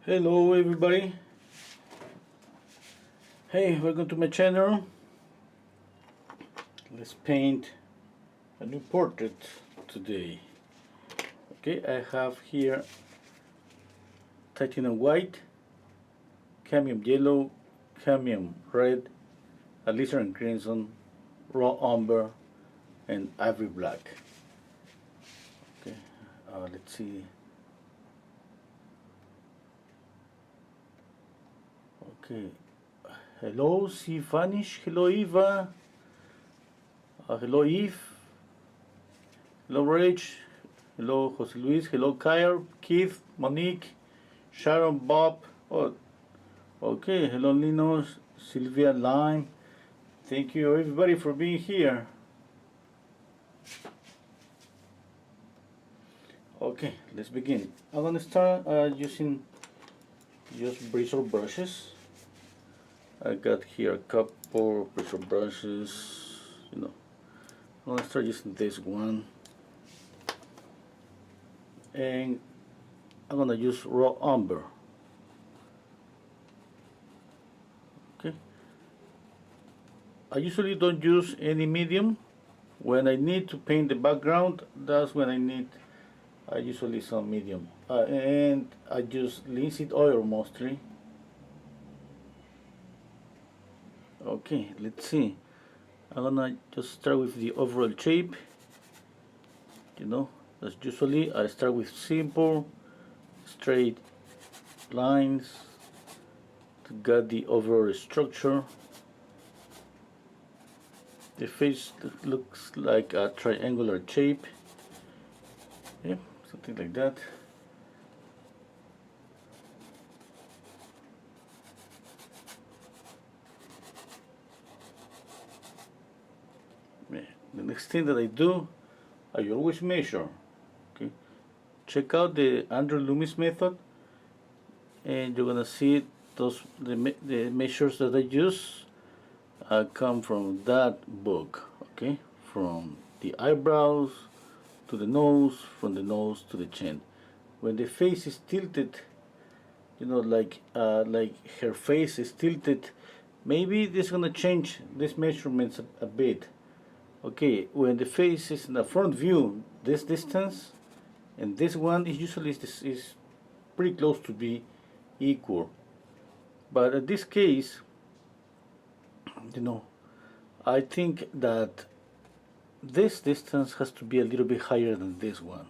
Hello everybody. Hey, welcome to my channel. Let's paint a new portrait today. Okay, I have here titanium white, cadmium yellow, cadmium red, alizarin crimson, raw umber, and ivory black. Okay, let's see. Okay, hello C. Vanish, hello Eva, hello Eve, hello Rach, hello Jose Luis, hello Kyle, Keith, Monique, Sharon, Bob, oh, okay, hello Linus, Sylvia, Lime, thank you everybody for being here. Okay, let's begin. I'm gonna start using just bristle brushes. I got here a couple of bristle brushes, I'm gonna start using this one, and I'm gonna use raw umber. Okay, I usually don't use any medium. When I need to paint the background, that's when I usually some medium, and I use linseed oil mostly. Okay, let's see. I'm gonna just start with the overall shape. As usually I start with simple, straight lines to get the overall structure. The face looks like a triangular shape. Yeah, something like that. The next thing that I do, I always measure. Okay, check out the Andrew Loomis method, and you're gonna see the measures that I use come from that book. Okay, from the eyebrows to the nose, from the nose to the chin. When the face is tilted, like her face is tilted, maybe this is gonna change these measurements a bit. Okay, when the face is in the front view, this distance and this one is usually is pretty close to be equal. But in this case, I think that this distance has to be a little bit higher than this one,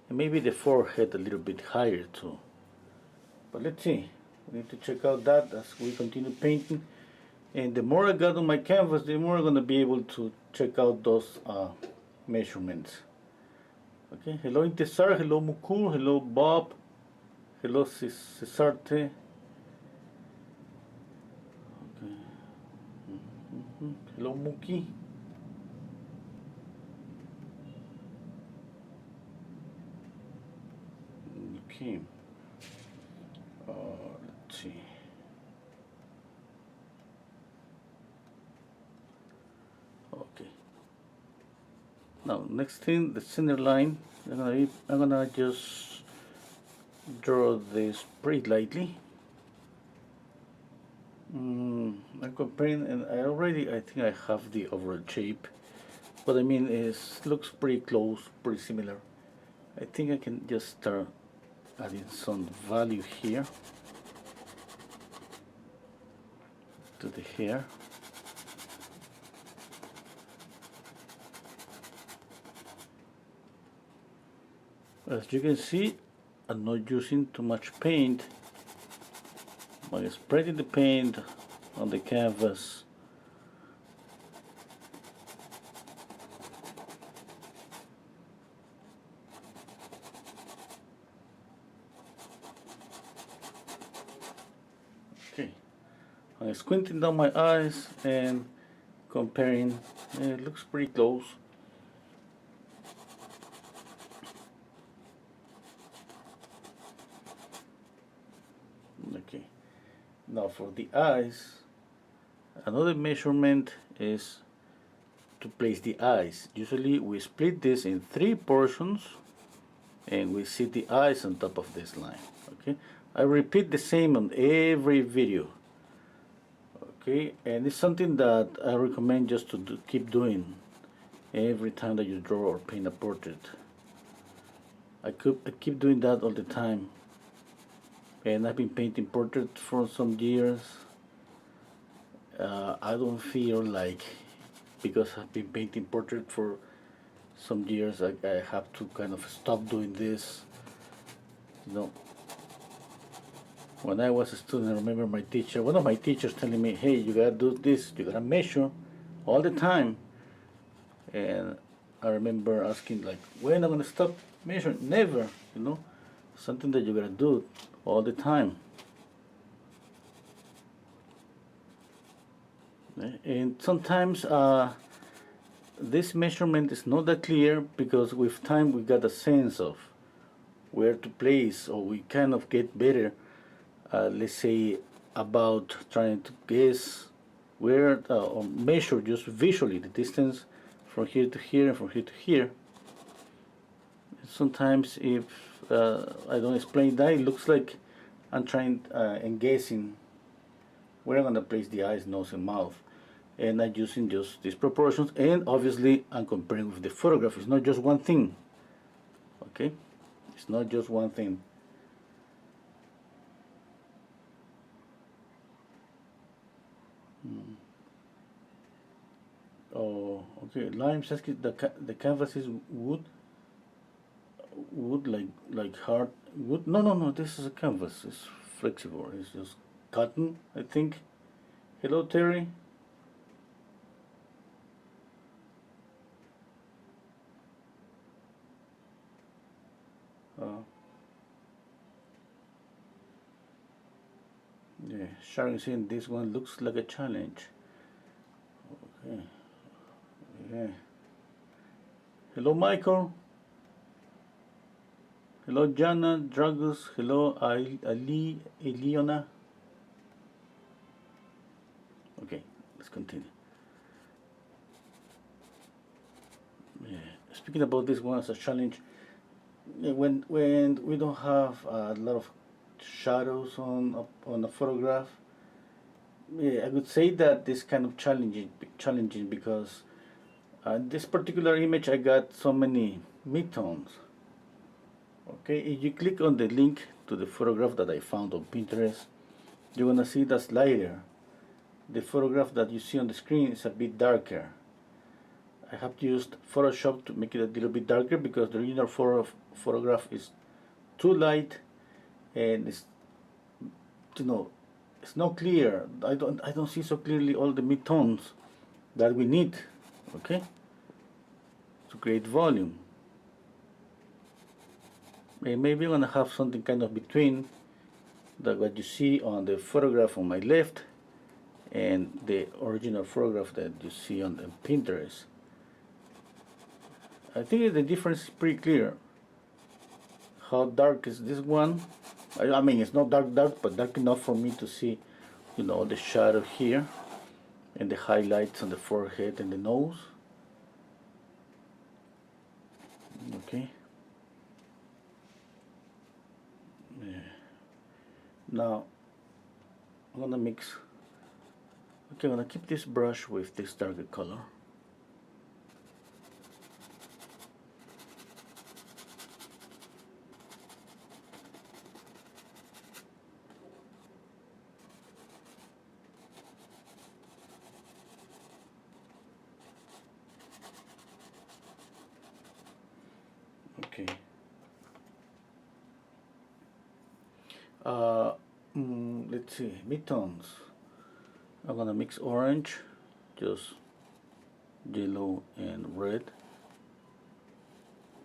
and maybe the forehead a little bit higher too. But let's see, we need to check out that as we continue painting. And the more I got on my canvas, the more I'm going to be able to check out those measurements. Okay, hello Intesar, hello Mukul, hello Bob, hello Cesarte. Okay. Hello Muki. Okay. Let's see. Okay. Now, next thing, the center line. I'm gonna just draw this pretty lightly. I'm comparing, and I think I have the overall shape. But I mean, it looks pretty close, pretty similar. I think I can just start adding some value here to the hair. As you can see, I'm not using too much paint, by spreading the paint on the canvas. Okay, I'm squinting down my eyes and comparing. It looks pretty close. Okay, now for the eyes, another measurement is to place the eyes. Usually we split this in 3 portions and we see the eyes on top of this line. Okay, I repeat the same on every video. Okay, and it's something that I recommend just to keep doing every time that you draw or paint a portrait. I keep doing that all the time, and I've been painting portraits for some years. I don't feel like, because I've been painting portraits for some years, I have to kind of stop doing this. You know, when I was a student, I remember one of my teachers telling me, hey, you gotta do this, you gotta measure all the time. And I remember asking, like, when am I gonna stop measuring? Never, you know, something that you gotta do all the time. And sometimes this measurement is not that clear, because with time we got a sense of where to place, or we kind of get better, let's say, about trying to guess where, or measure just visually the distance from here to here and from here to here. Sometimes if I don't explain that, it looks like I'm trying and guessing where I'm going to place the eyes, nose, and mouth. And I'm using just these proportions, and obviously I'm comparing with the photograph. It's not just one thing. Okay? It's not just one thing. Oh, okay. Lime says the canvas is wood. Wood, like hard wood. No. This is a canvas. It's flexible. It's just cotton, I think. Hello, Terry. Yeah, Sharon saying this one looks like a challenge. Okay. Yeah. Hello, Michael. Hello, Jana, Dragus. Hello, Ali, Eliona. Okay, let's continue. Yeah. Speaking about this one as a challenge, when we don't have a lot of shadows on a photograph, yeah, I would say that this kind of challenging because this particular image I got so many midtones. Okay, if you click on the link to the photograph that I found on Pinterest, you're gonna see the slider. The photograph that you see on the screen is a bit darker. I have used Photoshop to make it a little bit darker because the original photograph is too light, and it's, it's not clear. I don't see so clearly all the midtones that we need, okay, to create volume. And maybe I'm gonna have something kind of between what you see on the photograph on my left and the original photograph that you see on the Pinterest. I think the difference is pretty clear. How dark is this one? I mean, it's not dark, but dark enough for me to see, the shadow here and the highlights on the forehead and the nose. Okay. Yeah. Now I'm gonna mix. Okay, I'm gonna keep this brush with this darker color. Okay. Let's see, midtones. I'm gonna mix orange, just yellow and red.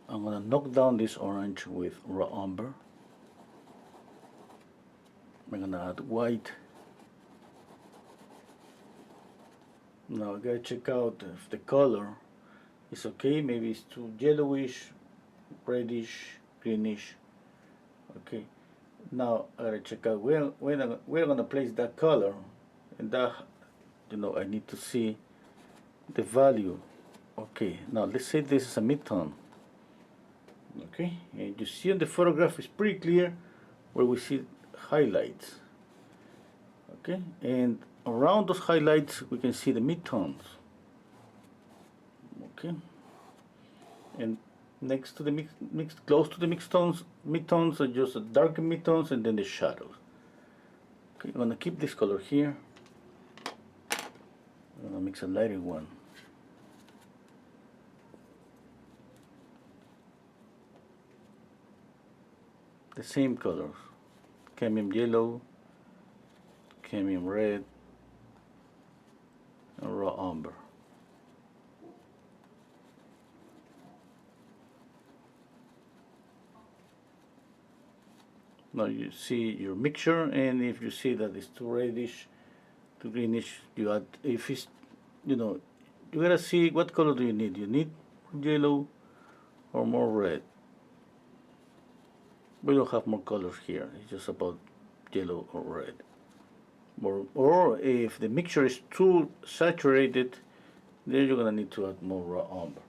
I'm gonna knock down this orange with raw umber. I'm gonna add white. Now I gotta check out if the color is okay. Maybe it's too yellowish, reddish, greenish. Okay. Now I gotta check out where I'm gonna place that color, and that, I need to see the value. Okay. Now let's say this is a midtone. Okay, and you see on the photograph it's pretty clear where we see highlights. Okay, and around those highlights we can see the midtones. Okay, and next to the close to the midtones are just the darker midtones and then the shadows. Okay, I'm gonna keep this color here. I'm gonna mix a lighter one. The same colors: cadmium yellow, cadmium red, and raw umber. Now you see your mixture, and if you see that it's too reddish, too greenish, you add, if it's, you know, you gotta see what color do you need. You need yellow or more red. We don't have more colors here, it's just about yellow or red. Or if the mixture is too saturated, then you're gonna need to add more raw umber.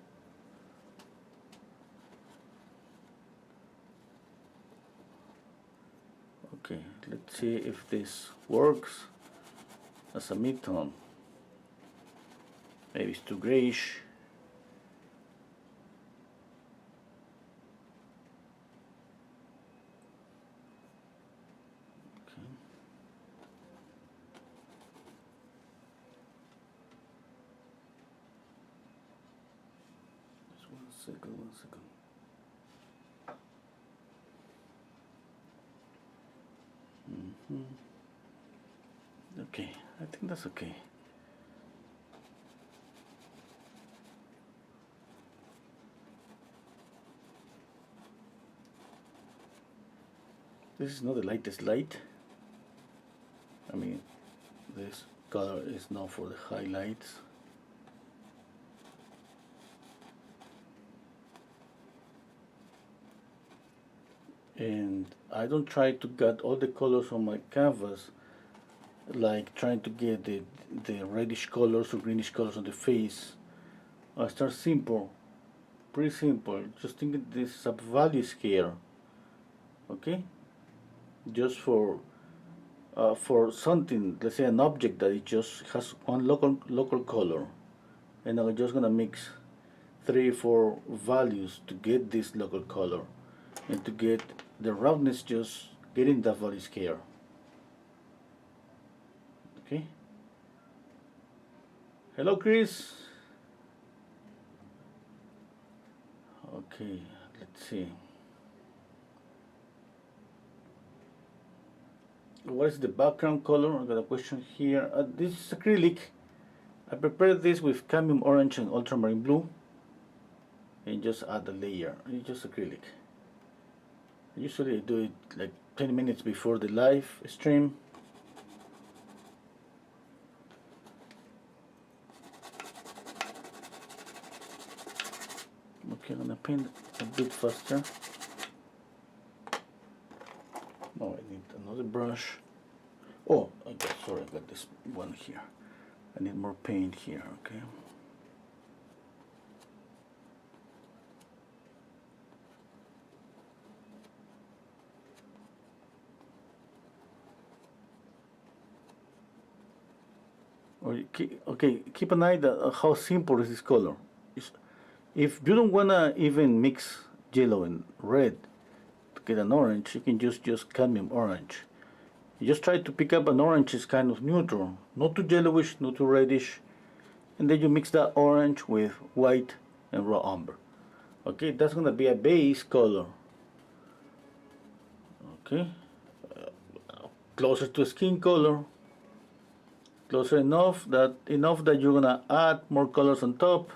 Okay, let's see if this works as a midtone. Maybe it's too grayish. Okay. Just 1 second, 1 second. Okay, I think that's okay. This is not the lightest light. I mean, this color is not for the highlights. And I don't try to get all the colors on my canvas, like trying to get the reddish colors or greenish colors on the face. I start simple, pretty simple. Just think that this is a value scale, okay? Just for something, let's say an object that it just has one local color, and I'm just gonna mix 3 or 4 values to get this local color, and to get the roundness, just getting that value scale. Okay. Hello, Chris. Okay, let's see. What is the background color? I got a question here. This is acrylic. I prepared this with cadmium orange and ultramarine blue, and just add a layer. It's just acrylic. Usually I do it like 10 minutes before the live stream. Okay, I'm gonna paint a bit faster. Oh, I need another brush. Oh, sorry, I got this one here. I need more paint here, okay? Okay, keep an eye on how simple is this color. If you don't wanna even mix yellow and red to get an orange, you can just use cadmium orange. You just try to pick up an orange is kind of neutral, not too yellowish, not too reddish, and then you mix that orange with white and raw umber. Okay, that's gonna be a base color. Okay, closer to skin color. Closer enough that you're gonna add more colors on top,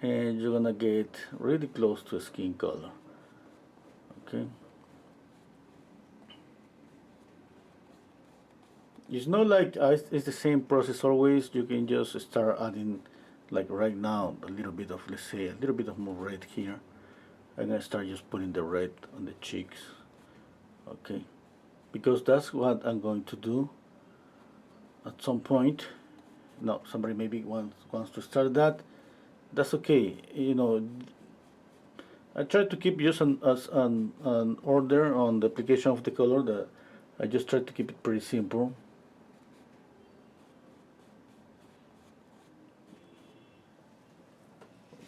and you're gonna get really close to a skin color. Okay, it's not like it's the same process always. You can just start adding, like right now, a little bit of, let's say, a little bit of more red here. I'm gonna start just putting the red on the cheeks. Okay, because that's what I'm going to do at some point. No, somebody maybe wants to start that. That's okay. You know, I try to keep just an order on the application of the color. That I just try to keep it pretty simple.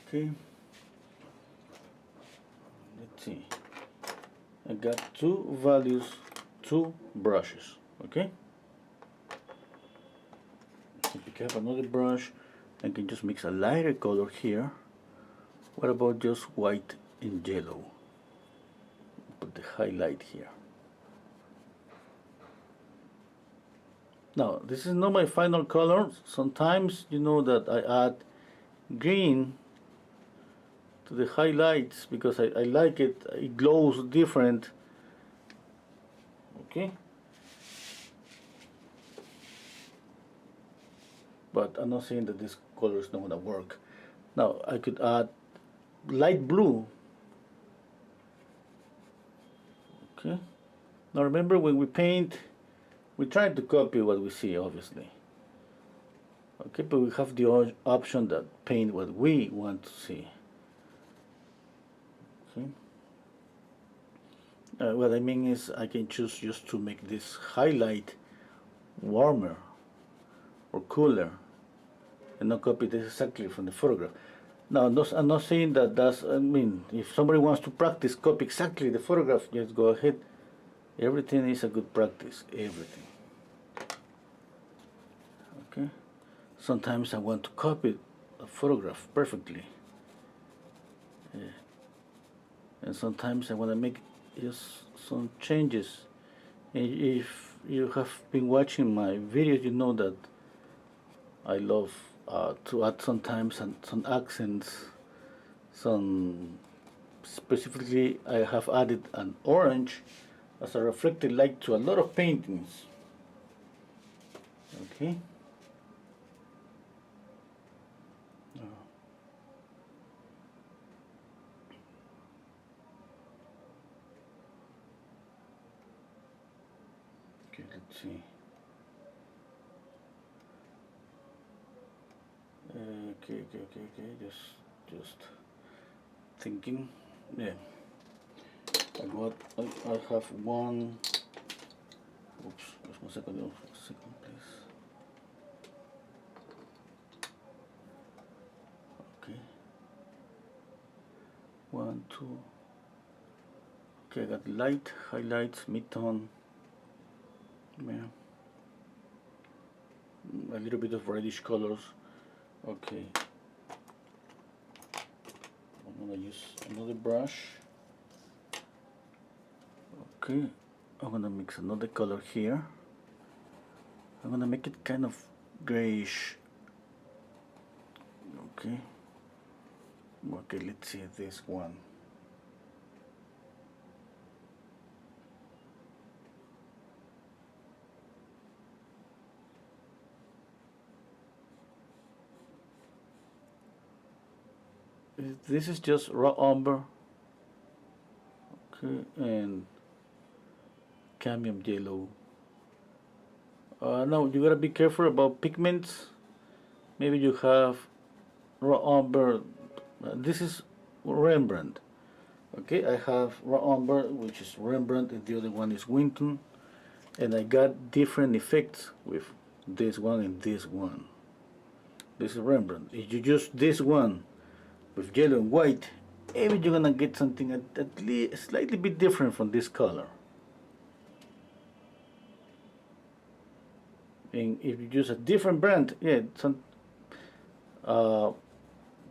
Okay. Let's see. I got two values, two brushes. Okay. If I pick up another brush, I can just mix a lighter color here. What about just white and yellow? Put the highlight here. Now, this is not my final color. Sometimes you know that I add green to the highlights because I like it. It glows different. Okay. But I'm not saying that this color is not going to work. Now, I could add light blue. Okay. Now remember, when we paint, we try to copy what we see, obviously. Okay, but we have the option that paint what we want to see. Okay. What I mean is I can choose just to make this highlight warmer or cooler and not copy this exactly from the photograph. Now, I'm not saying that that's, I mean, if somebody wants to practice copy exactly the photograph, just go ahead. Everything is a good practice, everything. Okay. Sometimes I want to copy a photograph perfectly. And sometimes I want to make just some changes. If you have been watching my videos, you know that I love to add sometimes some accents. Some specifically, I have added an orange as a reflected light to a lot of paintings. Okay. Okay, let's see. Okay. Just thinking. Yeah. I have one. Oops, just 1 second. 1 second, please. Okay. 1, 2. Okay, I got light, highlights, mid-tone. Yeah. A little bit of reddish colors. Okay. I'm gonna use another brush. Okay, I'm gonna mix another color here. I'm gonna make it kind of grayish. Okay. Okay, let's see this one. This is just raw umber. Okay, and cadmium yellow. Now you gotta be careful about pigments. Maybe you have raw umber. This is Rembrandt. Okay, I have raw umber, which is Rembrandt, and the other one is Winton, and I got different effects with this one and this one. This is Rembrandt. If you use this one with yellow and white, maybe you're gonna get something at least slightly bit different from this color. And if you use a different brand, yeah,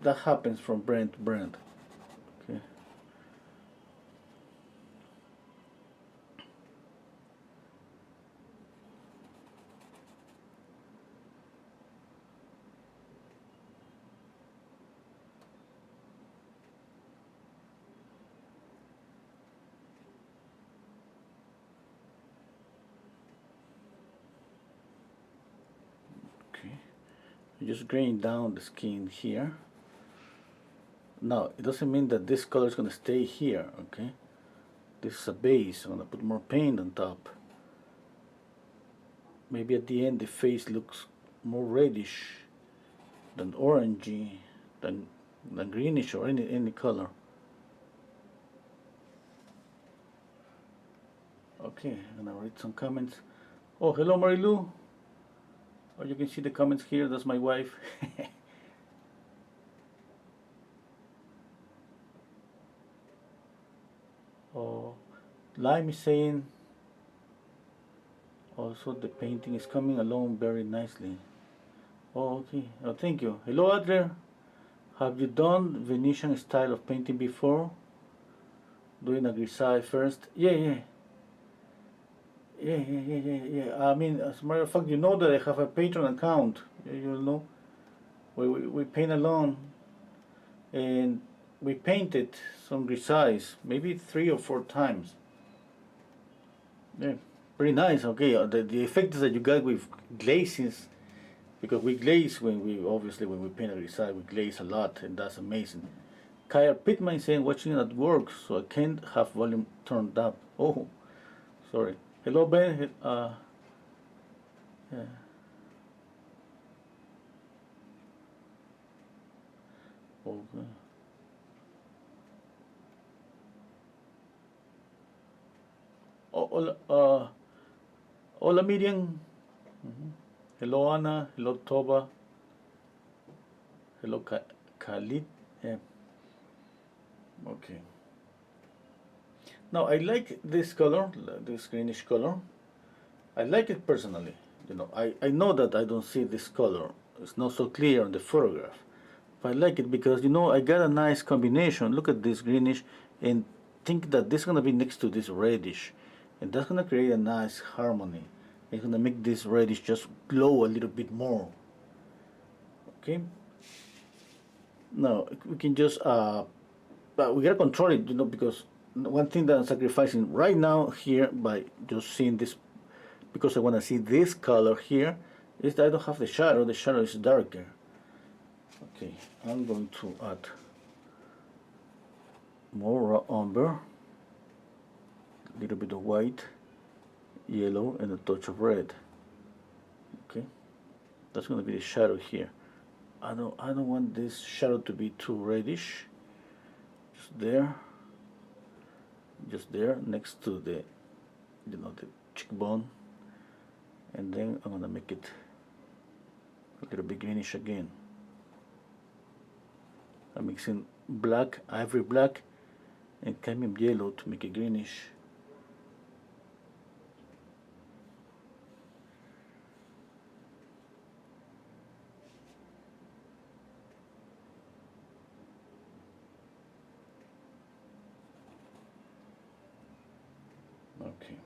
that happens from brand to brand. Okay. Just graying down the skin here. Now, it doesn't mean that this color is going to stay here, okay? This is a base. I'm going to put more paint on top. Maybe at the end the face looks more reddish than orangey, than greenish or any color. Okay, I'm gonna read some comments. Oh, hello Marilu. Oh, you can see the comments here. That's my wife. Oh, Lime is saying also the painting is coming along very nicely. Oh, okay. Oh, thank you. Hello, Adler. Have you done Venetian style of painting before? Doing a grisaille first? Yeah. I mean, as a matter of fact, you know that I have a Patreon account. You know, we paint alone, and we painted some grisailles, maybe 3 or 4 times. Yeah, pretty nice. Okay, the effects that you got with glazes, because we glaze when we paint a grisaille, we glaze a lot, and that's amazing. Kyle Pittman is saying watching at work, so I can't have volume turned up. Oh, sorry. Hello, Ben. Yeah. Okay. Hola, hola Miriam. Hello Anna. Hello Toba. Hello Khalid. Yeah. Okay. Now I like this color, this greenish color. I like it personally. You know, I know that I don't see this color. It's not so clear on the photograph. But I like it because, you know, I got a nice combination. Look at this greenish and think that this is going to be next to this reddish. And that's going to create a nice harmony. It's going to make this reddish just glow a little bit more. Okay? Now, we can just, but we got to control it, you know, because one thing that I'm sacrificing right now here by just seeing this, because I want to see this color here, is that I don't have the shadow. The shadow is darker. Okay, I'm going to add more raw umber, a little bit of white, yellow, and a touch of red. Okay, that's going to be the shadow here. I don't want this shadow to be too reddish. Just there, next to the, you know, the cheekbone, and then I'm gonna make it a little bit greenish again. I'm mixing black, ivory black, and cadmium yellow to make it greenish. Okay.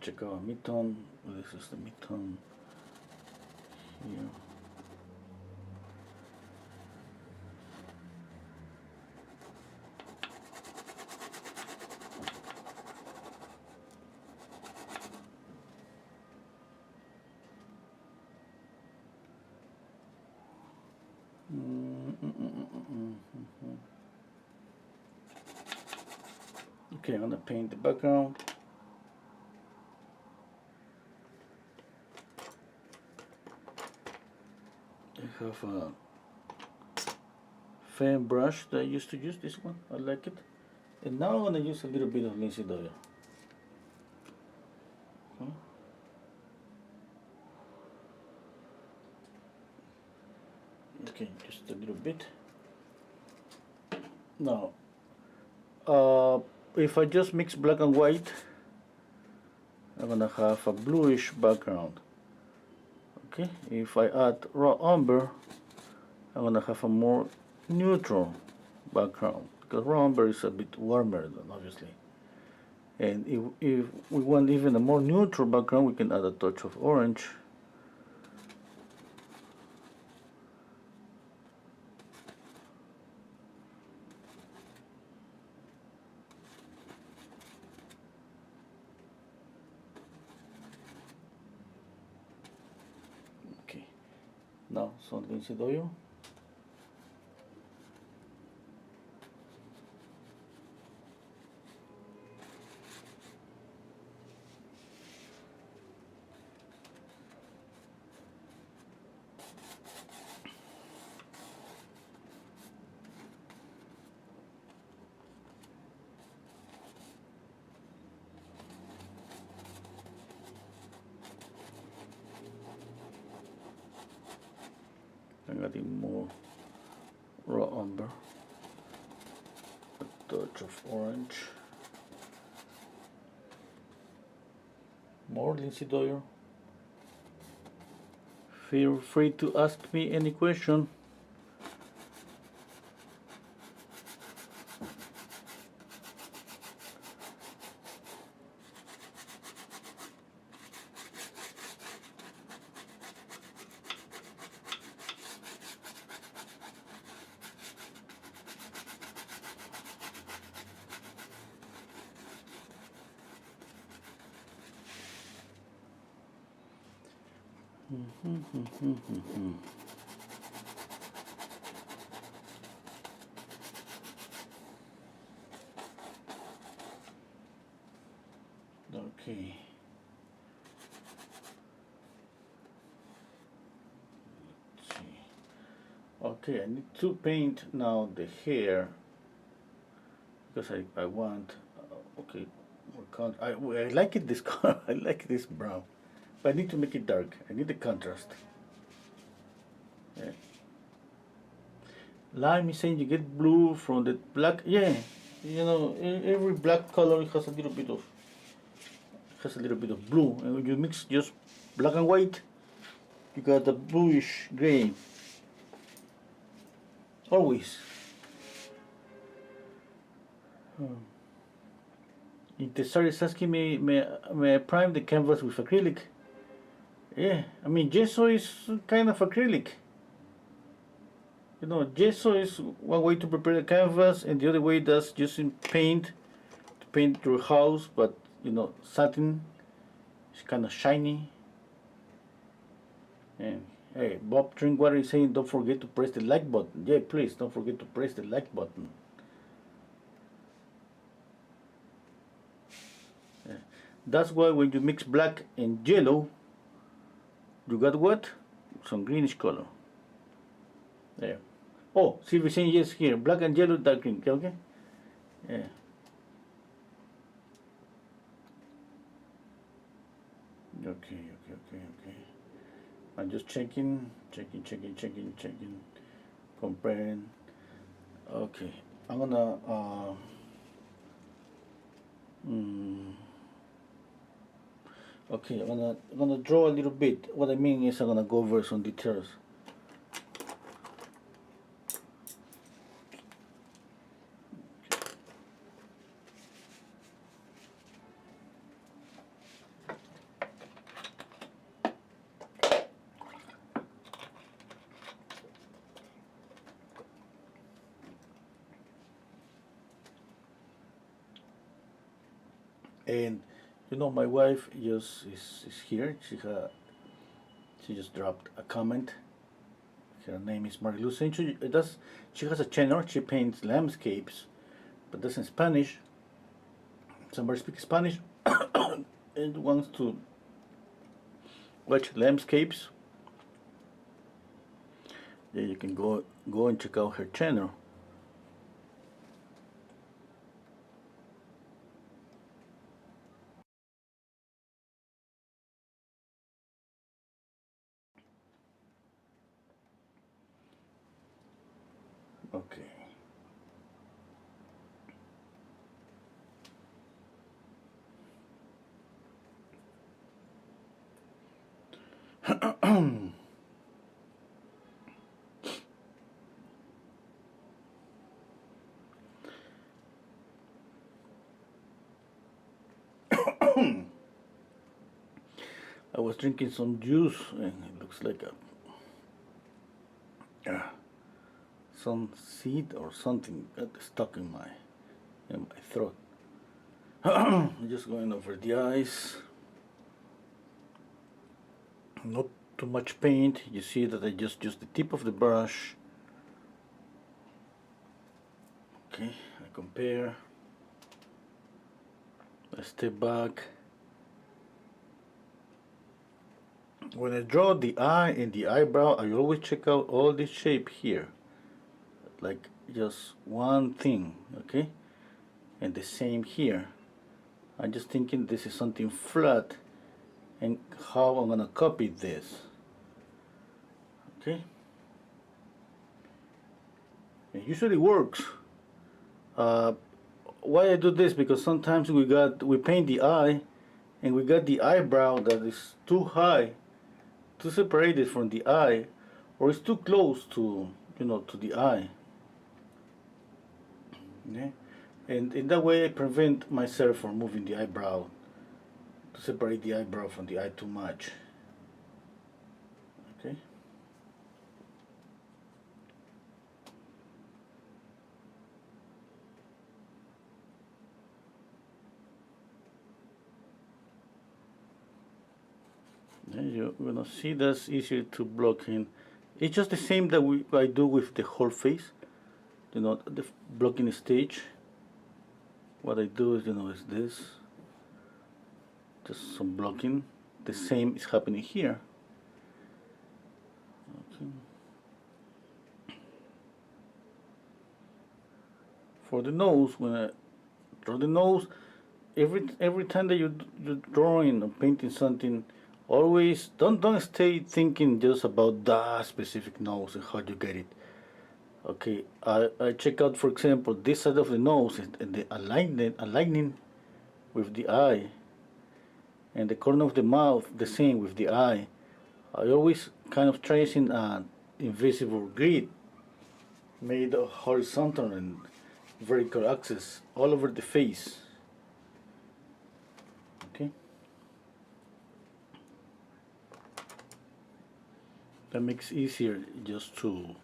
Check out mid-tone. This is the mid-tone here. Okay, I'm gonna paint the background. I have a fan brush that I used to use, this one, I like it. And now I'm gonna use a little bit of linseed oil. Okay, just a little bit. Now, if I just mix black and white, I'm gonna have a bluish background. Okay, if I add raw umber, I'm gonna have a more neutral background because raw umber is a bit warmer than obviously. And if we want even a more neutral background, we can add a touch of orange. Okay, now some linseed oil. I'm adding more raw umber, a touch of orange, more linseed oil. Feel free to ask me any question. Okay. Let's see. Okay, I need to paint now the hair because I want. Okay, I like it this color. I like this brown, but I need to make it dark. I need the contrast. Yeah. Lime is saying you get blue from the black. Yeah, you know, every black color has a little bit of blue, and when you mix just black and white, you got the bluish gray. Always. Intesar is asking me, may I prime the canvas with acrylic? Yeah, I mean, gesso is kind of acrylic. You know, gesso is one way to prepare the canvas, and the other way that's using paint to paint your house, but you know, satin is kind of shiny. And hey, Bob Drinkwater is saying, don't forget to press the like button. Yeah, please don't forget to press the like button. Yeah. That's why when you mix black and yellow, you got what? Some greenish color. There. Oh, Sylvie saying yes here. Black and yellow, dark green. Okay? Yeah. Okay. I'm just checking, comparing. Okay. I'm gonna okay, I'm gonna draw a little bit. What I mean is I'm gonna go over some details. And you know, my wife just is here. She just dropped a comment. Her name is Mariluz. She has a channel. She paints landscapes, but that's in Spanish. Somebody speaks Spanish and wants to watch landscapes. Yeah, you can go and check out her channel. Okay. I was drinking some juice and it looks like some seed or something got stuck in my throat. Just going over the eyes. Not too much paint. You see that I just use the tip of the brush. Okay, I compare. I step back. When I draw the eye and the eyebrow, I always check out all this shape here. Like just one thing, okay? And the same here. I'm just thinking this is something flat and how I'm gonna copy this. Okay? It usually works. Uh, why I do this? Because sometimes we paint the eye, and we got the eyebrow that is too high to separate it from the eye, or it's too close to to the eye. Okay? And in that way I prevent myself from moving the eyebrow to separate the eyebrow from the eye too much. Okay. Then you're gonna see that's easier to block in. It's just the same that I do with the whole face. The blocking stage. What I do is this. Just some blocking. The same is happening here. Okay. For the nose, when I draw the nose, every time that you're drawing or painting something, always don't stay thinking just about that specific nose and how you get it. Okay, I check out, for example, this side of the nose and the aligning with the eye, and the corner of the mouth the same with the eye. I always kind of tracing an invisible grid made of horizontal and vertical axis all over the face. Okay, that makes it easier just to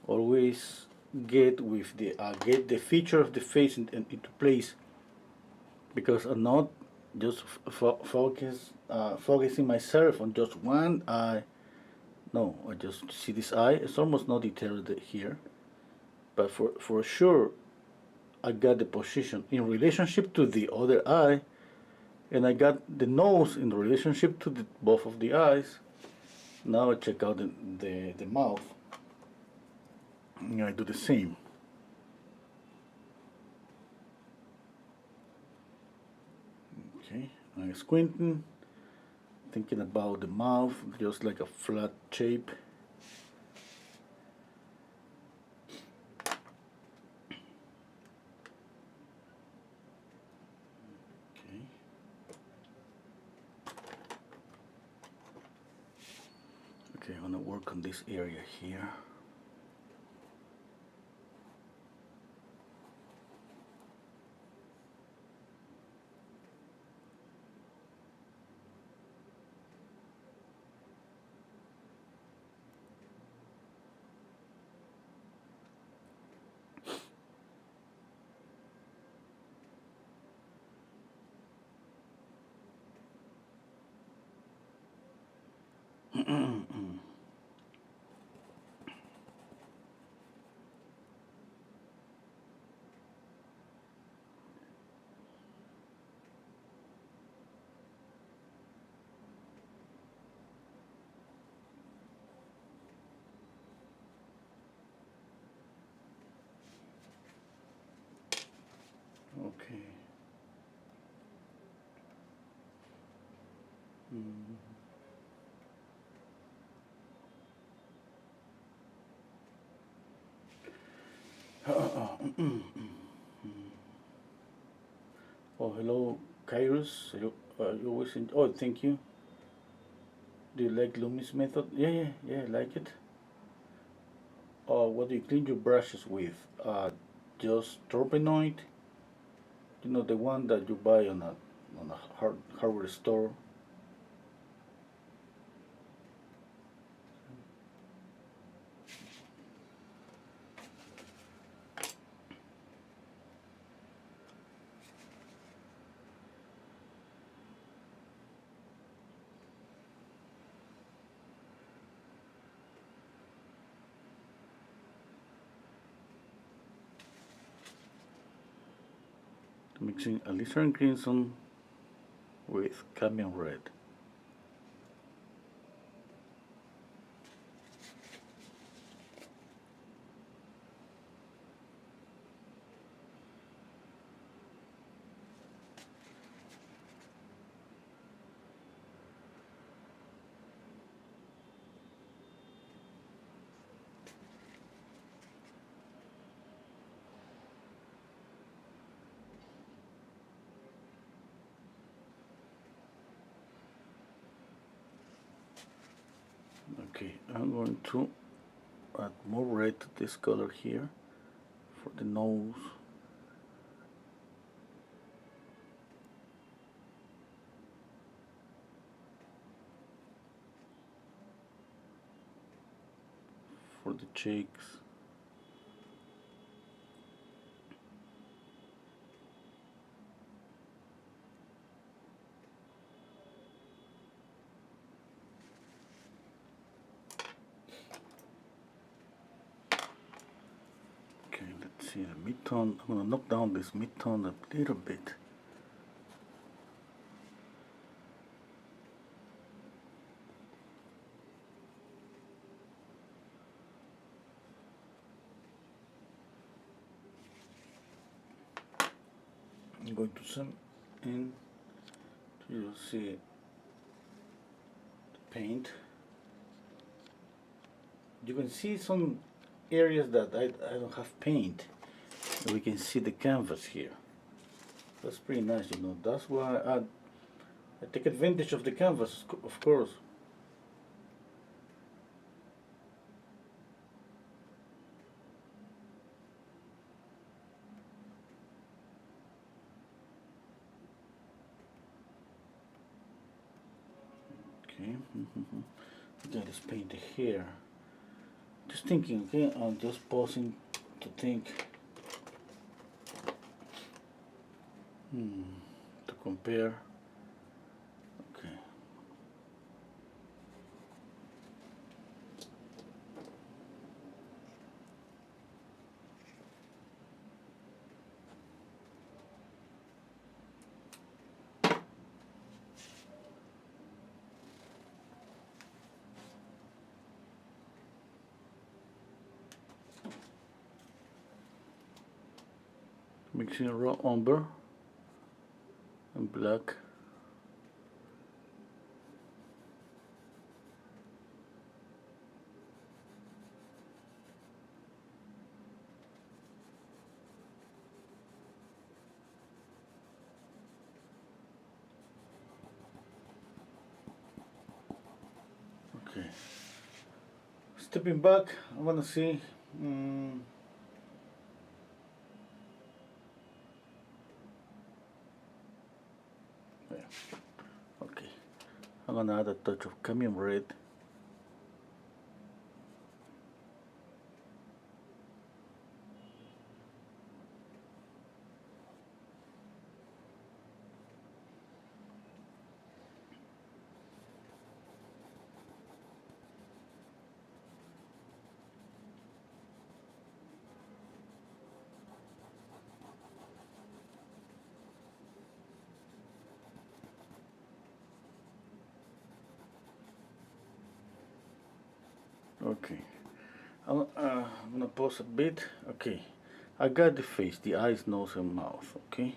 always get the feature of the face into place, because I'm not just focusing myself on just one eye. No, I just see this eye. It's almost not detailed here, but for sure I got the position in relationship to the other eye, and I got the nose in relationship to both of the eyes. Now I check out the mouth, and I do the same. Okay, I'm squinting, thinking about the mouth, just like a flat shape. Okay. Okay, I'm gonna work on this area here. Okay. Oh, hello, Kairos. You always oh, thank you. Do you like Loomis method? Yeah, I like it. What do you clean your brushes with? Just turbinoid. The one that you buy on a hardware store. Mixing alizarin crimson with cadmium red. Okay, I'm going to add more red to this color here for the nose. For the cheeks. Okay, let's see the mid-tone. I'm gonna knock down this mid-tone a little bit. I'm going to zoom in so you'll see the paint. You can see some areas that I don't have paint. We can see the canvas here. That's pretty nice, you know. That's why I take advantage of the canvas, of course. Okay. Okay, let's paint the hair. Just thinking, okay, I'm just pausing to think. To compare. Okay. Mixing raw umber and black. Okay. Stepping back, I want to see. Yeah. Okay. I'm gonna add a touch of cadmium red. Okay. I'm gonna pause a bit. Okay. I got the face, the eyes, nose, and mouth. Okay.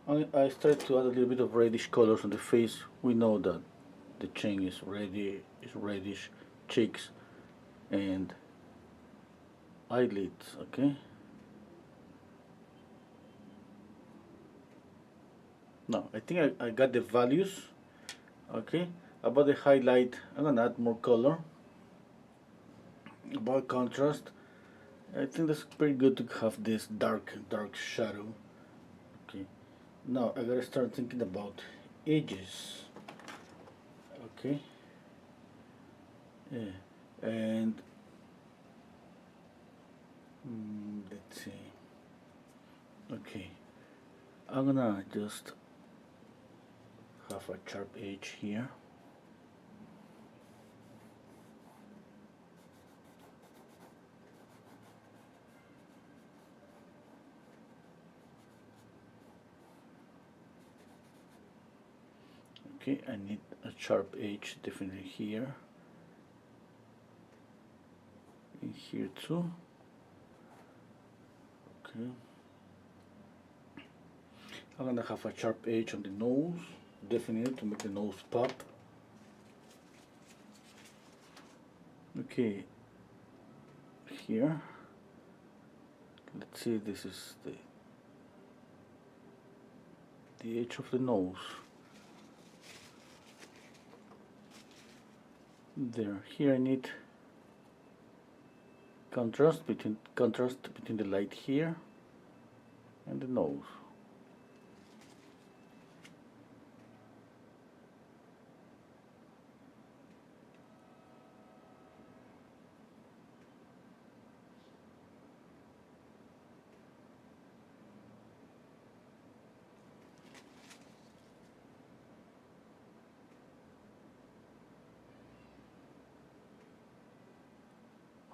I start to add a little bit of reddish colors on the face. We know that the chin is reddish, cheeks, and eyelids. Okay. Now I think I got the values. Okay. About the highlight, I'm gonna add more color. About contrast, I think that's pretty good to have this dark shadow. Okay. Now I gotta start thinking about edges. Okay. Yeah. And let's see. Okay. I'm gonna just have a sharp edge here. Okay, I need a sharp edge definitely here. In here too. Okay. I'm gonna have a sharp edge on the nose, definitely to make the nose pop. Okay. Here. Let's see, this is the edge of the nose. there. Here I need contrast between the light here and the nose.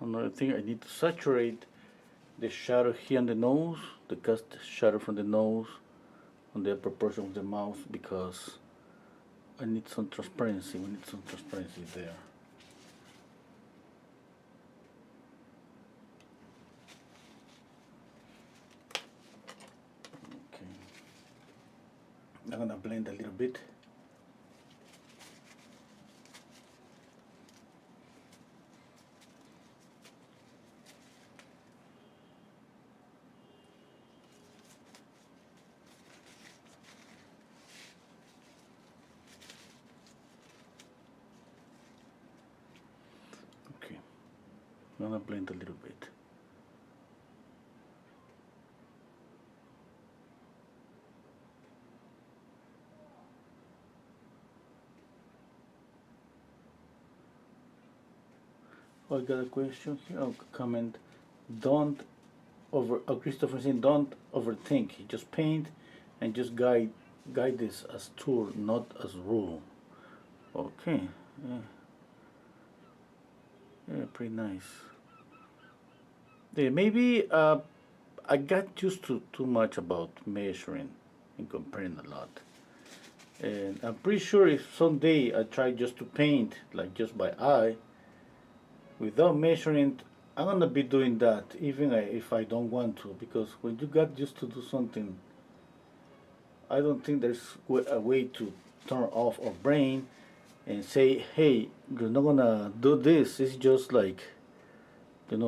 Another thing, I need to saturate the shadow here on the nose, the cast shadow from the nose on the upper portion of the mouth, because I need some transparency. We need some transparency there. Okay. I'm gonna blend a little bit. Okay. I'm gonna blend a little bit. Oh, I got a question here. Oh, comment. Don't Christopher saying don't overthink. Just paint and just guide this as tool, not as rule. Okay. Yeah. Yeah, pretty nice. Yeah, maybe I got used to too much about measuring and comparing a lot. And I'm pretty sure if someday I try just to paint, like just by eye, without measuring, I'm gonna be doing that even if I don't want to, because when you got used to do something, I don't think there's a way to turn off our brain and say, hey, you're not gonna do this. It's just like,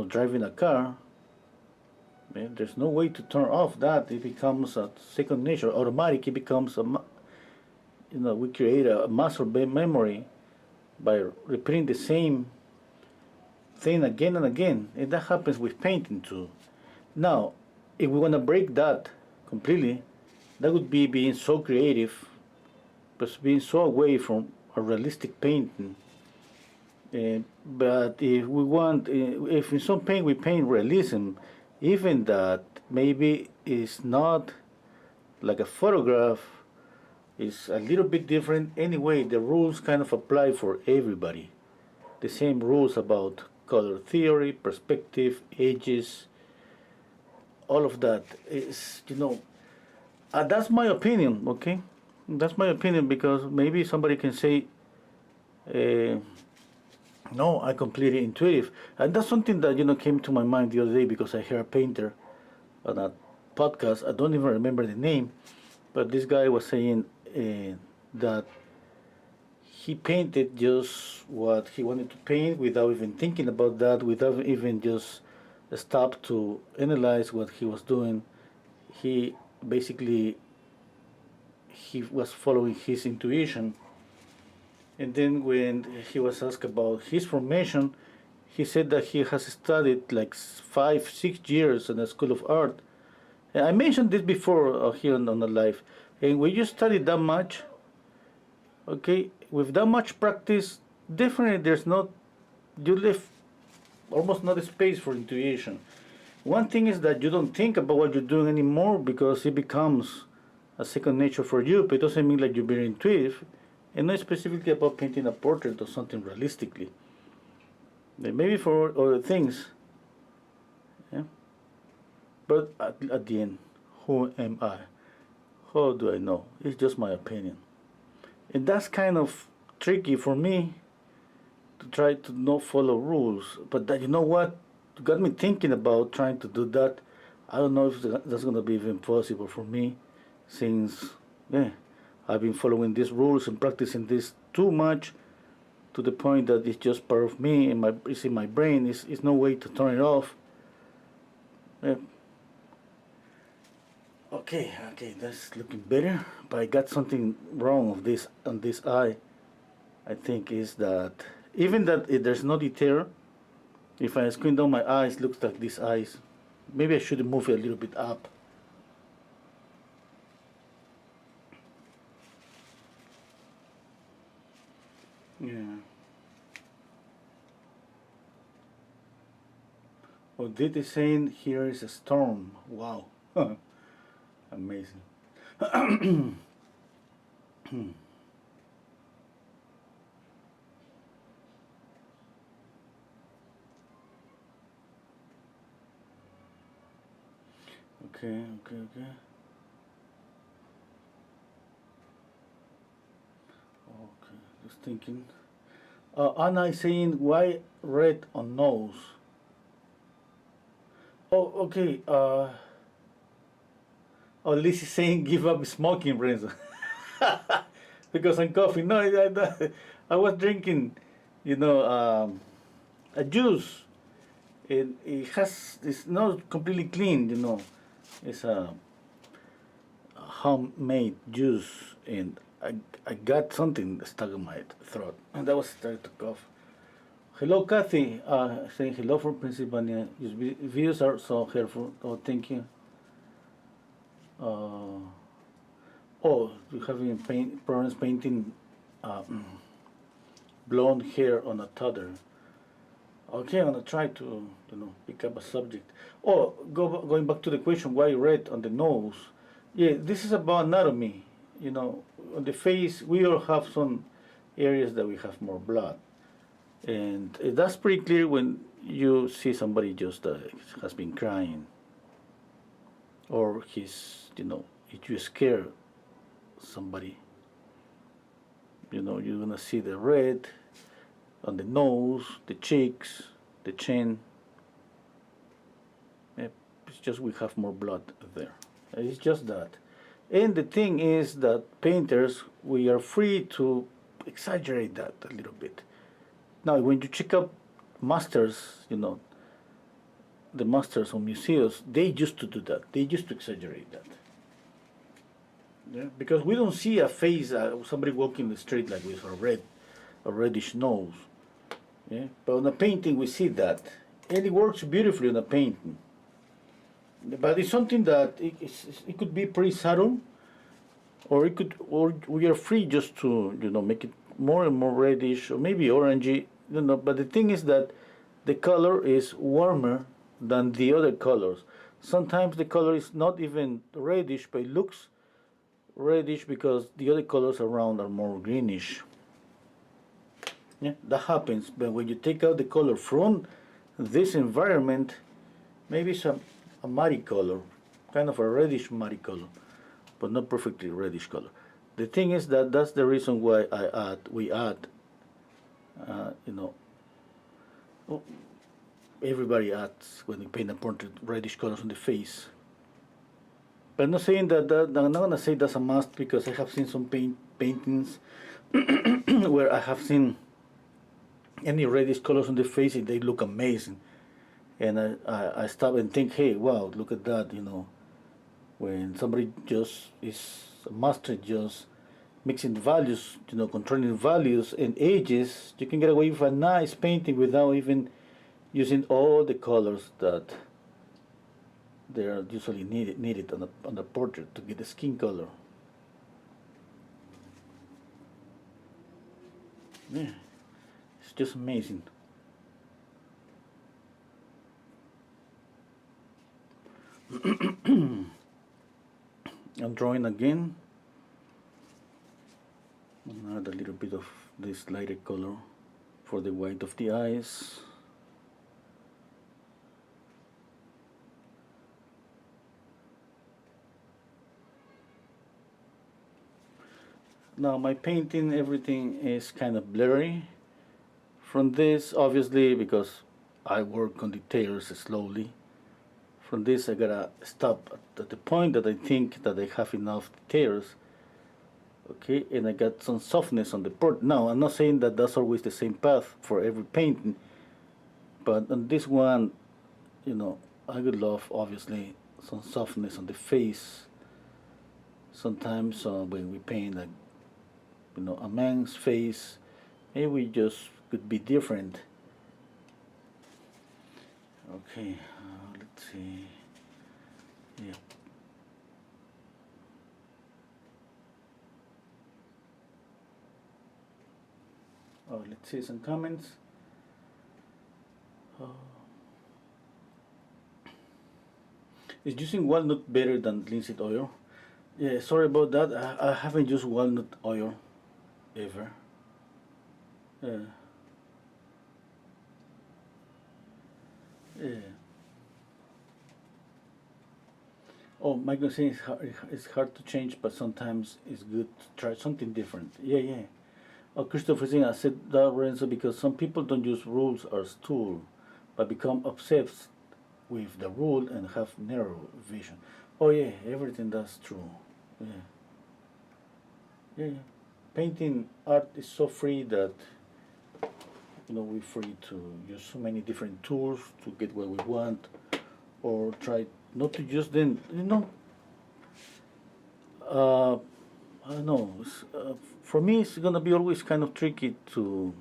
driving a car. Man, there's no way to turn off that. It becomes a second nature, automatic. It becomes we create a muscle memory by repeating the same thing again and again, and that happens with painting too. Now, if we want to break that completely, that would be being so creative, but being so away from a realistic painting. But if we want, if in some paint we paint realism, even that maybe is not like a photograph, is a little bit different. Anyway, the rules kind of apply for everybody. The same rules about color theory, perspective, edges, all of that is, that's my opinion, okay? That's my opinion, because maybe somebody can say, no, I completely intuitive. And that's something that, came to my mind the other day, because I heard a painter on a podcast. I don't even remember the name, but this guy was saying that he painted just what he wanted to paint without even thinking about that, without even just stop to analyze what he was doing. He basically was following his intuition. And then when he was asked about his formation, he said that he has studied like 5-6 years in the School of Art. And I mentioned this before here on the live. And when you study that much, okay, with that much practice, definitely you leave almost not a space for intuition. One thing is that you don't think about what you're doing anymore, because it becomes a second nature for you, but it doesn't mean like you're very intuitive, and not specifically about painting a portrait or something realistically. Maybe for other things, yeah. But at the end, who am I? How do I know? It's just my opinion. And that's kind of tricky for me, to try to not follow rules. But that, you know what? You got me thinking about trying to do that. I don't know if that's going to be even possible for me, since I've been following these rules and practicing this too much, to the point that it's just part of me and it's in my brain. It's no way to turn it off. Yeah. Okay, that's looking better. But I got something wrong on this eye. I think is that even that if there's no detail, if I squint down my eyes, looks like these eyes. Maybe I should move it a little bit up. Yeah. Oh, did is saying here is a storm. Wow. Amazing. Okay, okay, okay. Okay, just thinking. Anna is saying, why red on nose? Oh, okay. Liz is saying, give up smoking, Renzo. Because I'm coughing. No, I was drinking, a juice. It's not completely clean, It's a homemade juice, and I got something stuck in my throat, and that was starting to cough. Hello, Kathy. Saying hello from Pennsylvania. Your videos are so helpful. Oh, thank you. You having problems painting blonde hair on a toddler. Okay, I'm gonna try to pick up a subject. Going back to the question, why red on the nose? Yeah, this is about anatomy. On the face, we all have some areas that we have more blood, and that's pretty clear when you see somebody just has been crying, or if you scare somebody, you're gonna see the red on the nose, the cheeks, the chin. It's just we have more blood there. It's just that. And the thing is that painters, we are free to exaggerate that a little bit. Now, when you check out masters, the masters on museums, they used to do that. They used to exaggerate that. Yeah? Because we don't see a face, somebody walking the street like with a reddish nose. Yeah? But on a painting, we see that. And it works beautifully on a painting. But it's something that it could be pretty subtle, or we are free just to make it more and more reddish, or maybe orangey. But the thing is that the color is warmer than the other colors. Sometimes the color is not even reddish, but it looks reddish because the other colors around are more greenish. Yeah, that happens. But when you take out the color from this environment, maybe it's a muddy color, kind of a reddish muddy color, but not perfectly reddish color. The thing is that that's the reason why we add, everybody adds when they paint a portrait reddish colors on the face. But I'm not saying that, I'm not gonna say that's a must, because I have seen some paintings where I have seen any reddish colors on the face and they look amazing. And I stop and think, hey, wow, look at that, when somebody just is a master, just mixing values, controlling values and ages, you can get away with a nice painting without even using all the colors that they are usually needed on a portrait to get the skin color. Yeah, it's just amazing. I'm drawing again. Add a little bit of this lighter color for the white of the eyes. Now my painting, everything is kind of blurry from this, obviously, because I work on details slowly. From this I gotta stop at the point that I think that I have enough details. Okay, and I got some softness on the port. Now, I'm not saying that that's always the same path for every painting, but on this one, I would love, obviously, some softness on the face. Sometimes when we paint a man's face, maybe we just could be different. Okay, let's see. Yeah. Oh, let's see some comments. Is using walnut better than linseed oil? Yeah, sorry about that. I haven't used walnut oil ever. Yeah. Yeah. Oh, my God, saying it's hard to change, but sometimes it's good to try something different. Yeah, yeah. Oh, Christopher saying I said that, Lorenzo, because some people don't use rules as tool, but become obsessed with the rule and have narrow vision. Oh yeah, everything that's true. Yeah. Yeah, yeah. Painting art is so free that we're free to use so many different tools to get what we want, or try not to use them. I don't know. For me, it's gonna be always kind of tricky to.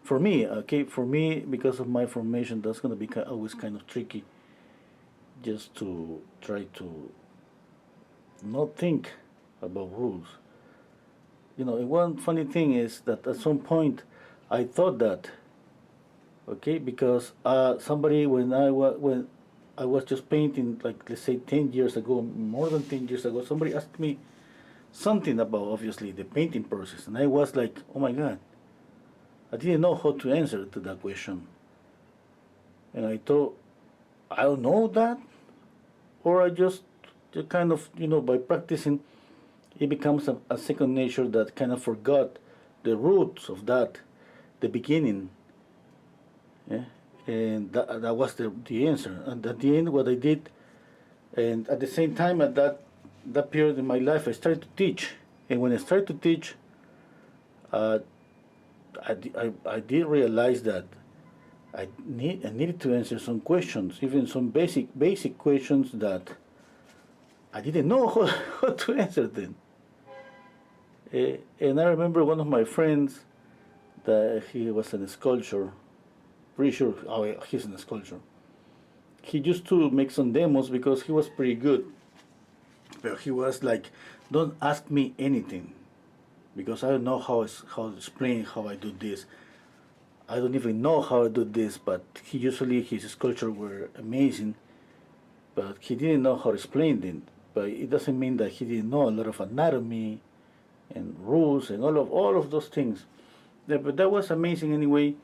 For me, okay, for me, because of my formation, that's gonna be always kind of tricky. Just to try to not think about rules. One funny thing is that at some point, I thought that, okay, because somebody when I was just painting, like let's say 10 years ago, more than 10 years ago, somebody asked me something about obviously the painting process, and I was like, oh my God, I didn't know how to answer to that question, and I thought, I don't know that, or I just kind of by practicing, it becomes a second nature that kind of forgot the roots of that, the beginning. Yeah? And that was the answer. And at the end, what I did, and at the same time, at that period in my life, I started to teach. And when I started to teach, uh, I did realize that I needed to answer some questions, even some basic questions that I didn't know how to answer them. And I remember one of my friends that he was a sculptor, pretty sure he's a sculptor. He used to make some demos because he was pretty good. But he was like, don't ask me anything because I don't know how to explain how I do this. I don't even know how I do this, but his sculpture were amazing, but he didn't know how to explain it. But it doesn't mean that he didn't know a lot of anatomy and rules and all of those things. Yeah, but that was amazing anyway.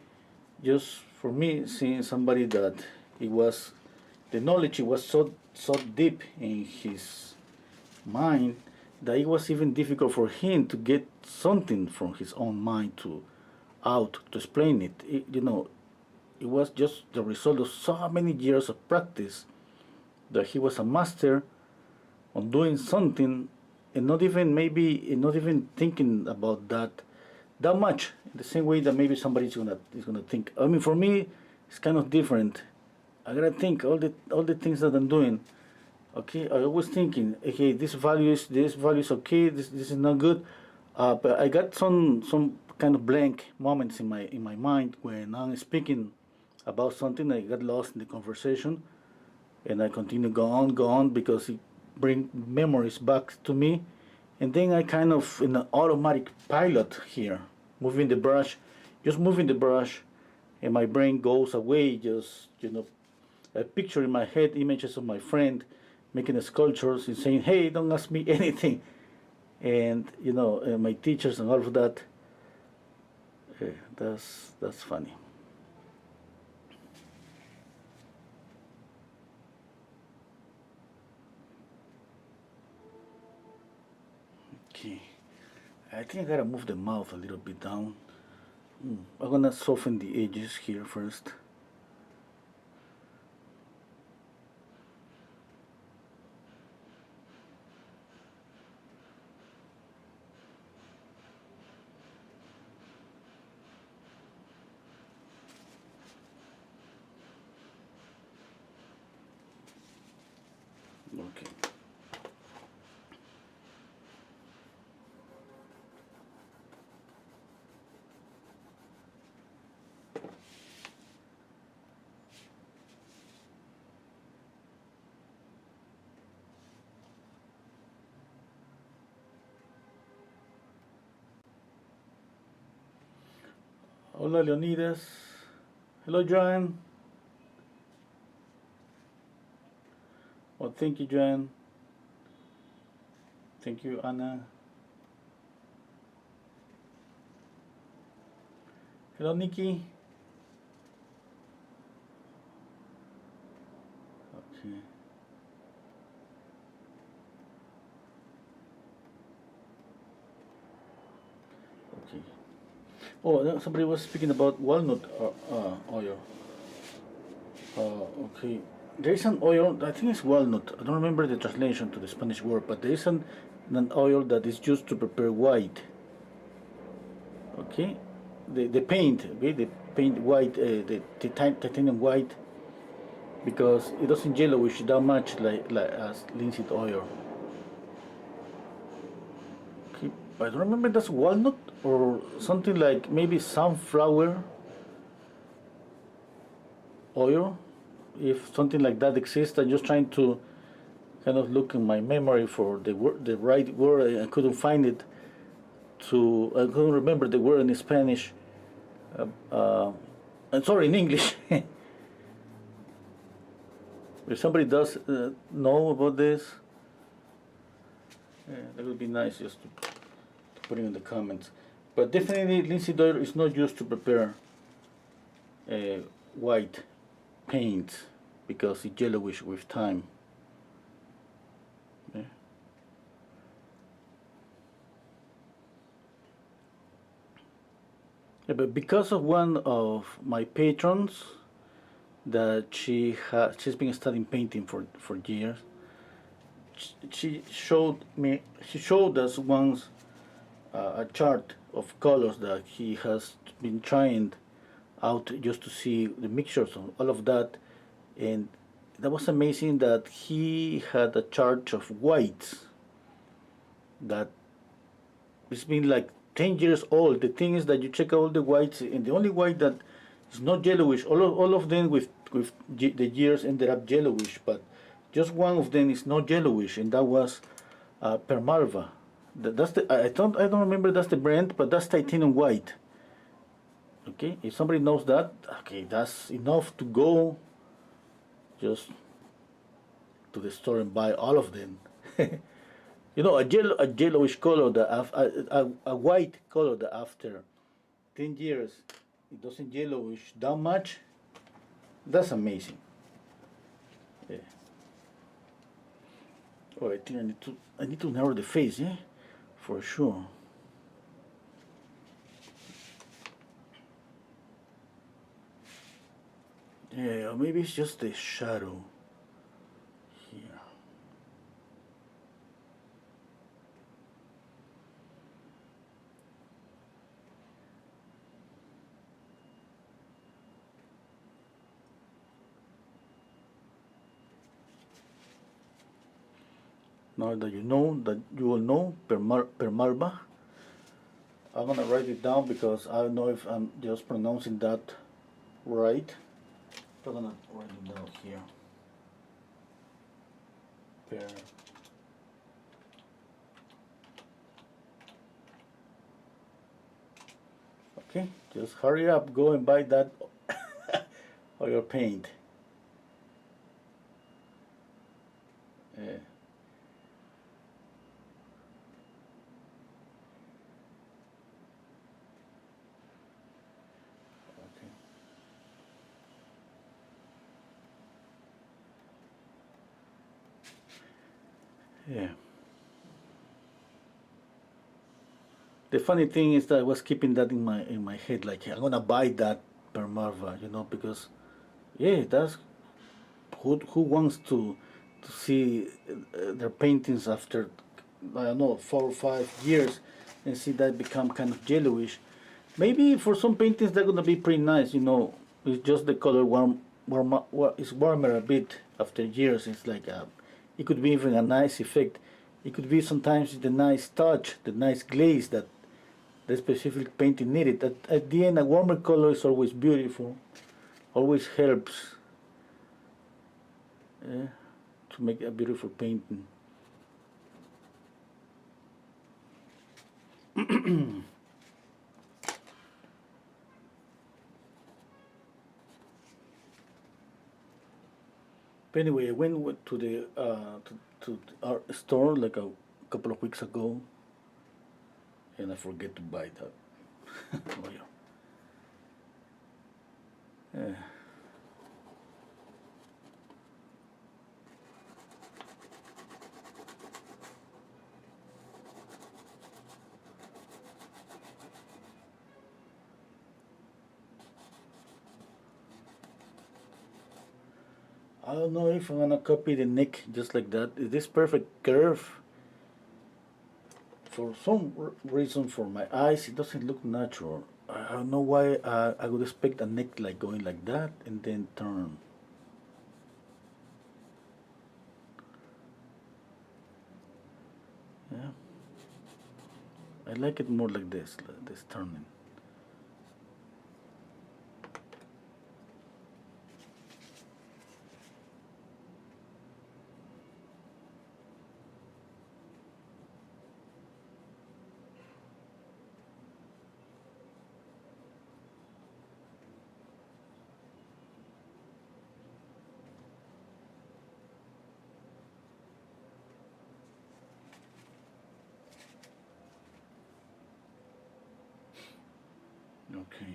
Just for me, seeing somebody that the knowledge was so deep in his mind that it was even difficult for him to get something from his own mind to explain it. It was just the result of so many years of practice that he was a master on doing something and not even thinking about that much. The same way that maybe somebody is gonna think. I mean, for me, it's kind of different. I gotta think all the things that I'm doing. Okay, I always thinking, okay, this value is okay. This is not good. But I got some kind of blank moments in my mind when I'm speaking about something. I got lost in the conversation, and I continue go on because it bring memories back to me, and then I kind of in an automatic pilot here, moving the brush, and my brain goes away. Just a picture in my head, images of my friend making sculptures and saying, "Hey, don't ask me anything," and my teachers and all of that. That's funny. Okay, I think I gotta move the mouth a little bit down. I'm gonna soften the edges here first. Okay. Hola Leonidas. Hello Joan. Well, thank you Joan. Thank you Anna. Hello Nikki. Okay. Okay. Oh, somebody was speaking about walnut oil. Okay. There is an oil, I think it's walnut. I don't remember the translation to the Spanish word, but there is an oil that is used to prepare white. Okay. The paint, okay, the paint white, the titanium white, because it doesn't yellowish that much like as linseed oil. Okay. I don't remember that's walnut or something like maybe sunflower oil, if something like that exists. I'm just trying to kind of look in my memory for the right word. I couldn't find it. I couldn't remember the word in Spanish. I'm sorry, in English. If somebody does know about this, that would be nice just to put it in the comments. But definitely, linseed oil is not used to prepare white paint because it's yellowish with time. Yeah. Yeah, but because of one of my patrons that she's been studying painting for years, she showed us once a chart of colors that he has been trying out just to see the mixtures of all of that, and that was amazing that he had a chart of whites that it's been like 10 years old. The thing is that you check all the whites, and the only white that is not yellowish, all of them with the years ended up yellowish, but just one of them is not yellowish, and that was Permalva. That's the I don't remember that's the brand, but that's titanium white. Okay, if somebody knows that, okay, that's enough to go just to the store and buy all of them. You know, a yellowish color that a white color that after 10 years it doesn't yellowish that much. That's amazing. Yeah. Oh, I think I need to narrow the face, yeah, for sure. Yeah, or maybe it's just the shadow here. Now that you will know Permalba, I'm gonna write it down because I don't know if I'm just pronouncing that right. I'm gonna write it down here. Okay, just hurry up, go and buy that oil paint. Yeah. Yeah. The funny thing is that I was keeping that in my head, like I'm gonna buy that Permarva, you know, because yeah, that's who wants to see their paintings after I don't know 4 or 5 years and see that become kind of yellowish. Maybe for some paintings they're gonna be pretty nice, you know. It's just the color it's warmer a bit after years. It's like it could be even a nice effect. It could be sometimes the nice touch, the nice glaze that the specific painting needed. At the end, a warmer color is always beautiful, always helps to make a beautiful painting. But anyway, I went to the to our store like a couple of weeks ago, and I forget to buy that. Oh, yeah. I don't know if I'm gonna copy the neck just like that. Is this perfect curve? For some reason, for my eyes, it doesn't look natural. I don't know why I would expect a neck like going like that and then turn. Yeah, I like it more like this turning. Okay.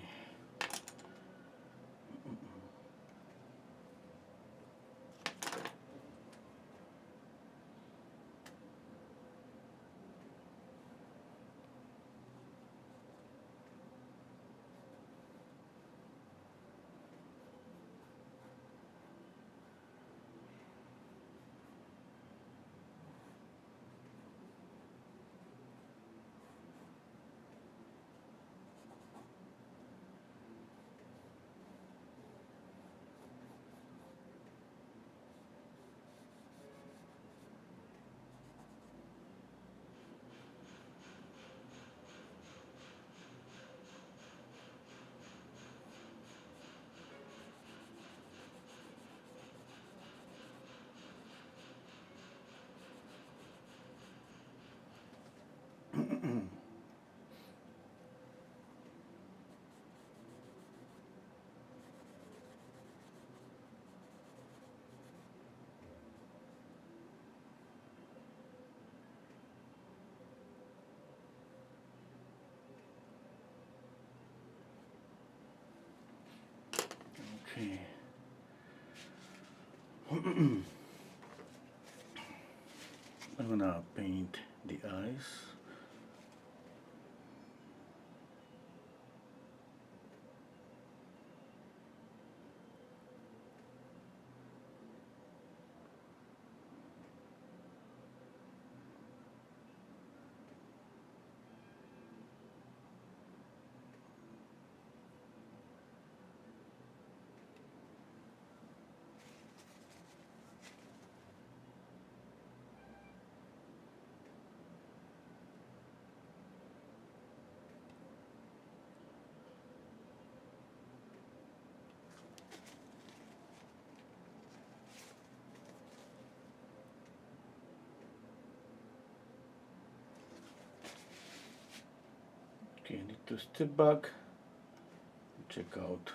Okay. I'm gonna paint the eyes. Okay, I need to step back, check out.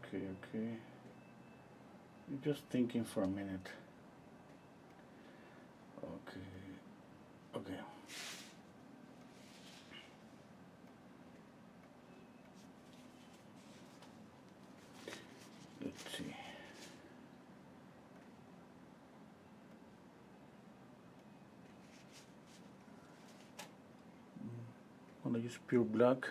Okay, okay. I'm just thinking for a minute. Okay, okay. Let's see. I'm gonna use pure black.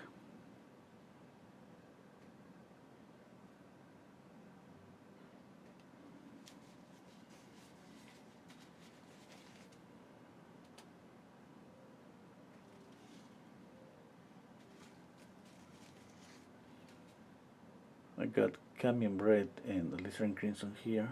I got cadmium red and alizarin crimson here.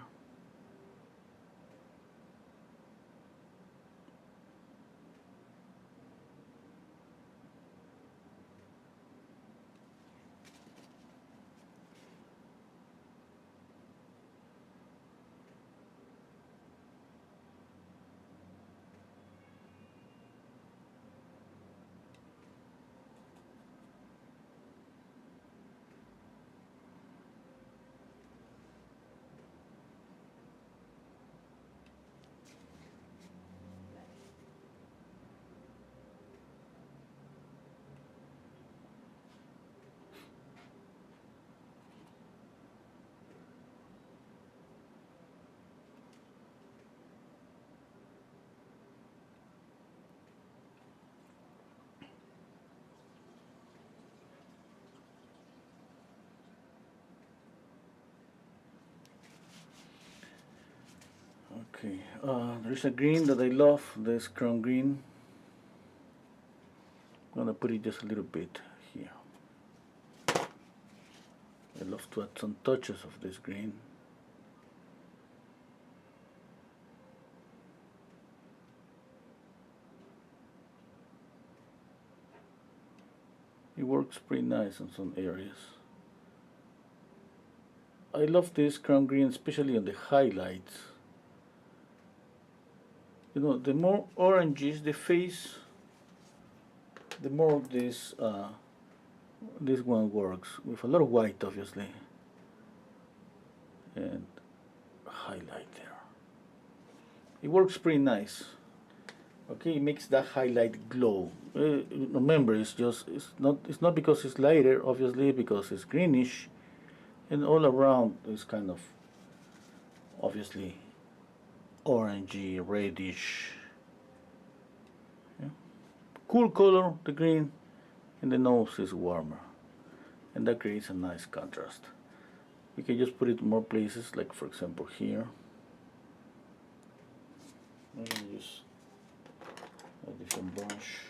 Okay, there's a green that I love, this crown green. I'm gonna put it just a little bit here. I love to add some touches of this green. It works pretty nice in some areas. I love this crown green, especially on the highlights. You know, the more oranges the face, the more this one works, with a lot of white obviously, and highlight there. It works pretty nice. Okay, it makes that highlight glow. Remember, it's not because it's lighter, obviously, because it's greenish, and all around is kind of obviously orangey, reddish. Yeah. Cool color, the green, and the nose is warmer, and that creates a nice contrast. You can just put it in more places, like for example here. I'm gonna use a different brush.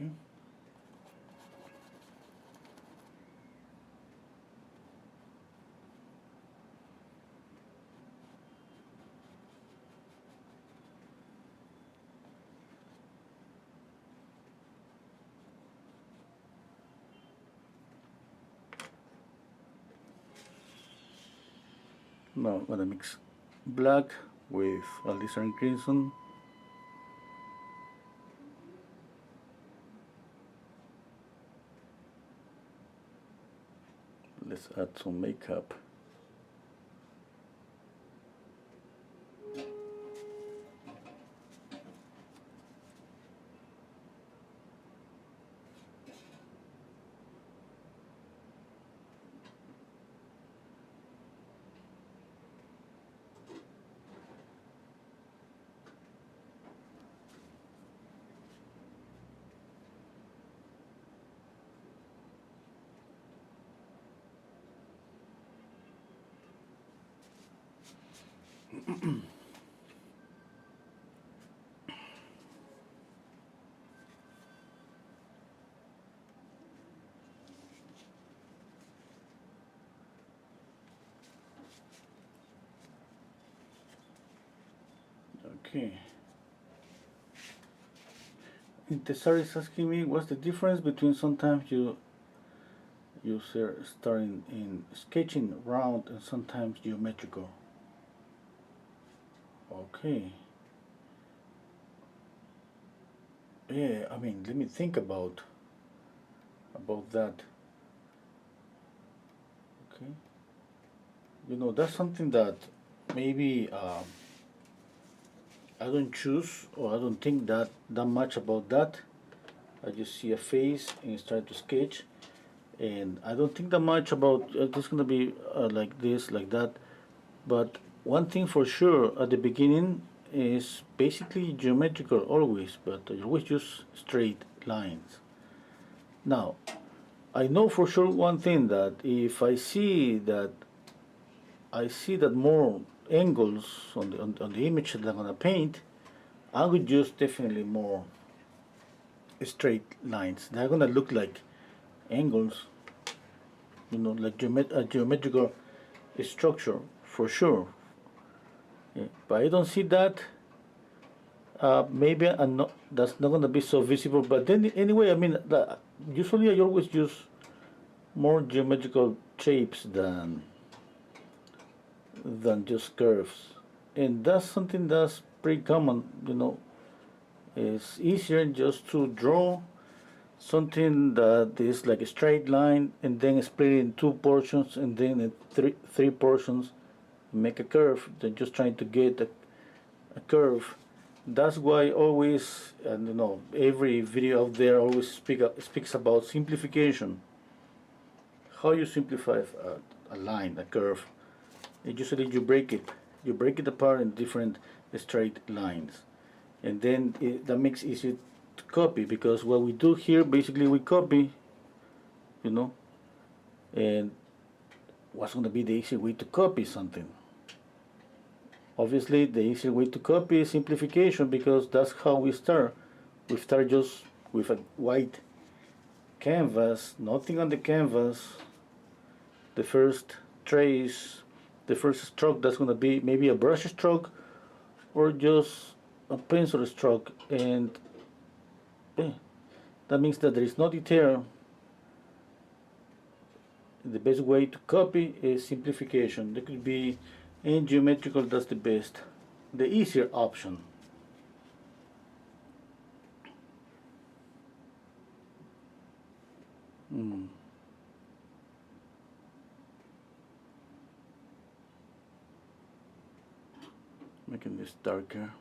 Okay. Now I'm gonna mix black with alizarin crimson. Let's add some makeup. Okay. Intesar is asking me what's the difference between sometimes you start in sketching round and sometimes geometrical. Okay. Yeah, I mean, let me think about that. Okay. You know, that's something that maybe I don't choose, or I don't think that much about that. I just see a face and start to sketch, and I don't think that much about this gonna be like this, like that. But one thing for sure at the beginning is basically geometrical always, but I always use straight lines. Now, I know for sure one thing, that if I see that more angles on the image that I'm gonna paint, I would use definitely more straight lines. They're gonna look like angles, like a geometrical structure for sure. Yeah. But I don't see that. Maybe I'm not, that's not gonna be so visible. But then anyway, I mean, usually I always use more geometrical shapes than just curves, and that's something that's pretty common. It's easier just to draw something that is like a straight line and then split it in two portions and then in three portions, make a curve than just trying to get a curve. That's why always, and every video out there always speaks about simplification. How you simplify a line, a curve. And usually you break it apart in different straight lines, and then that makes it easier to copy, because what we do here basically we copy, you know, and what's going to be the easier way to copy something? Obviously, the easier way to copy is simplification, because that's how we start. We start just with a white canvas, nothing on the canvas. The first trace, the first stroke, that's going to be maybe a brush stroke or just a pencil stroke, and that means that there is no detail. The best way to copy is simplification. There could be in geometrical, that's the best, the easier option. Making this darker.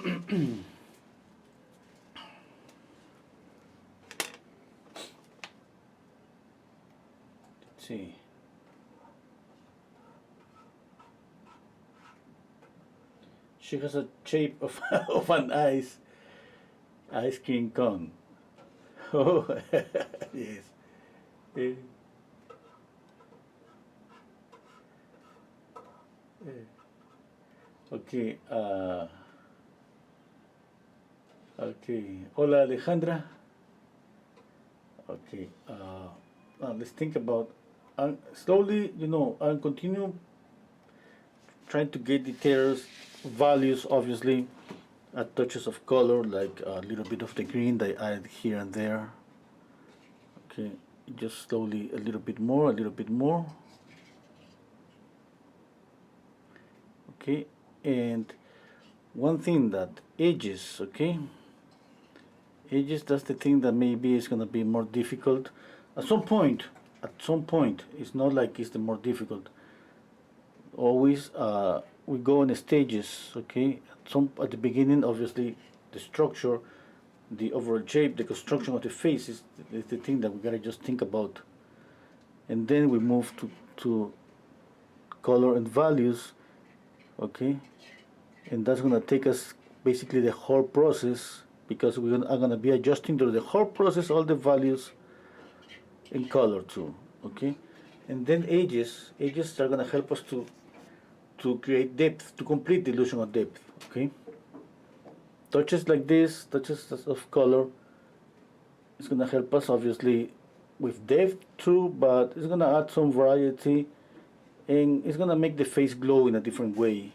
Let's see. She has a shape of, of an ice cream cone. Oh, yes. Eh, Okay. Okay. Hola, Alejandra. Okay. Now let's think about slowly, I'll continue trying to get details, values, obviously, touches of color, like a little bit of the green that I add here and there. Okay. Just slowly, a little bit more, a little bit more. Okay. And one thing that edges, okay? Edges, that's the thing that maybe is gonna be more difficult at some point. At some point, it's not like it's the more difficult. Always, we go in stages. Okay, at the beginning, obviously, the structure, the overall shape, the construction of the face is the thing that we gotta just think about, and then we move to color and values. Okay, and that's gonna take us basically the whole process, because we are gonna be adjusting to the whole process, all the values in color too. Okay, and then edges are gonna help us to create depth, to complete the illusion of depth. Okay, touches like this, touches of color, it's gonna help us obviously with depth too, but it's gonna add some variety, and it's gonna make the face glow in a different way.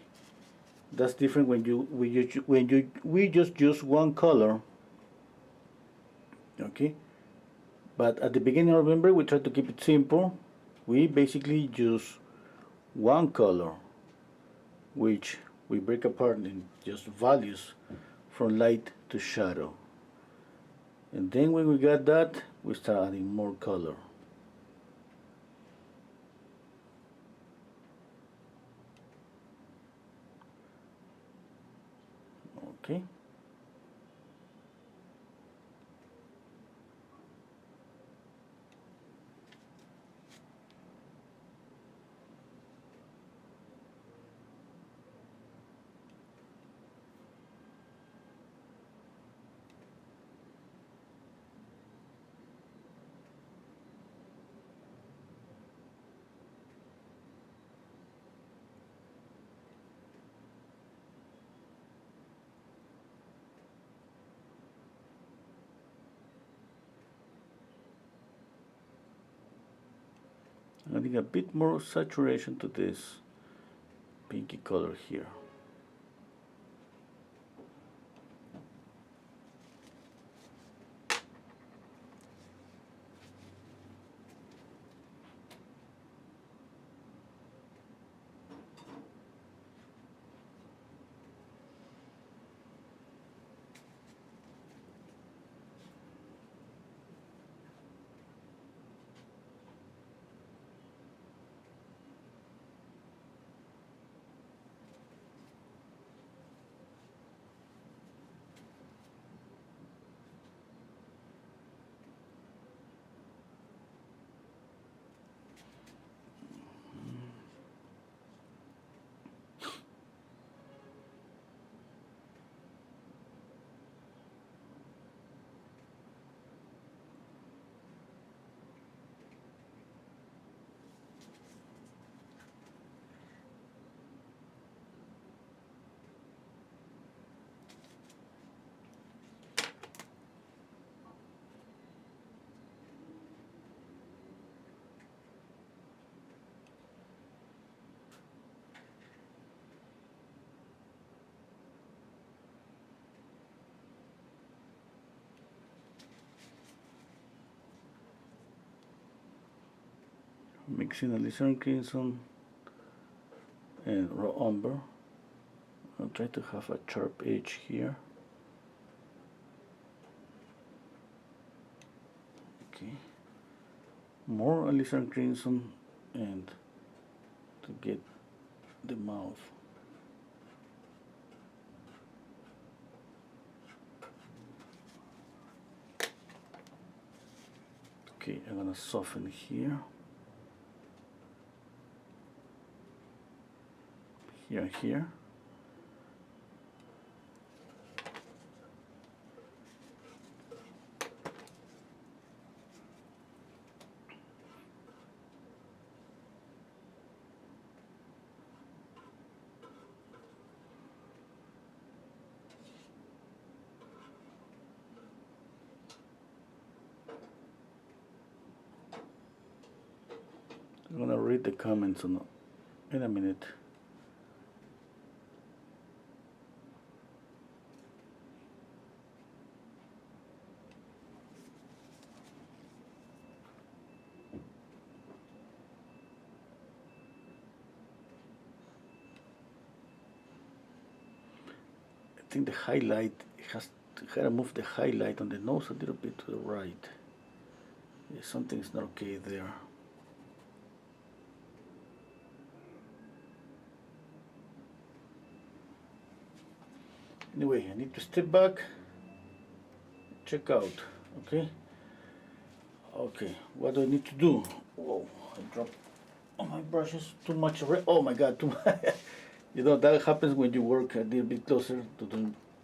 That's different we just use one color. Okay, but at the beginning, remember, we try to keep it simple. We basically use one color, which we break apart in just values from light to shadow. And then when we got that, we start adding more color. Okay. Adding a bit more saturation to this pinky color here. Mixing alizarin crimson and raw umber. I'll try to have a sharp edge here. Okay. More alizarin crimson and to get the mouth. Okay, I'm gonna soften here. Here. I'm gonna read the comments in a minute. I think the highlight gotta move the highlight on the nose a little bit to the right. Yeah, something's not okay there. Anyway, I need to step back, check out, okay? Okay, what do I need to do? Whoa, I dropped all my brushes, too much already. Oh my God, too much. You know, that happens when you work a little bit closer to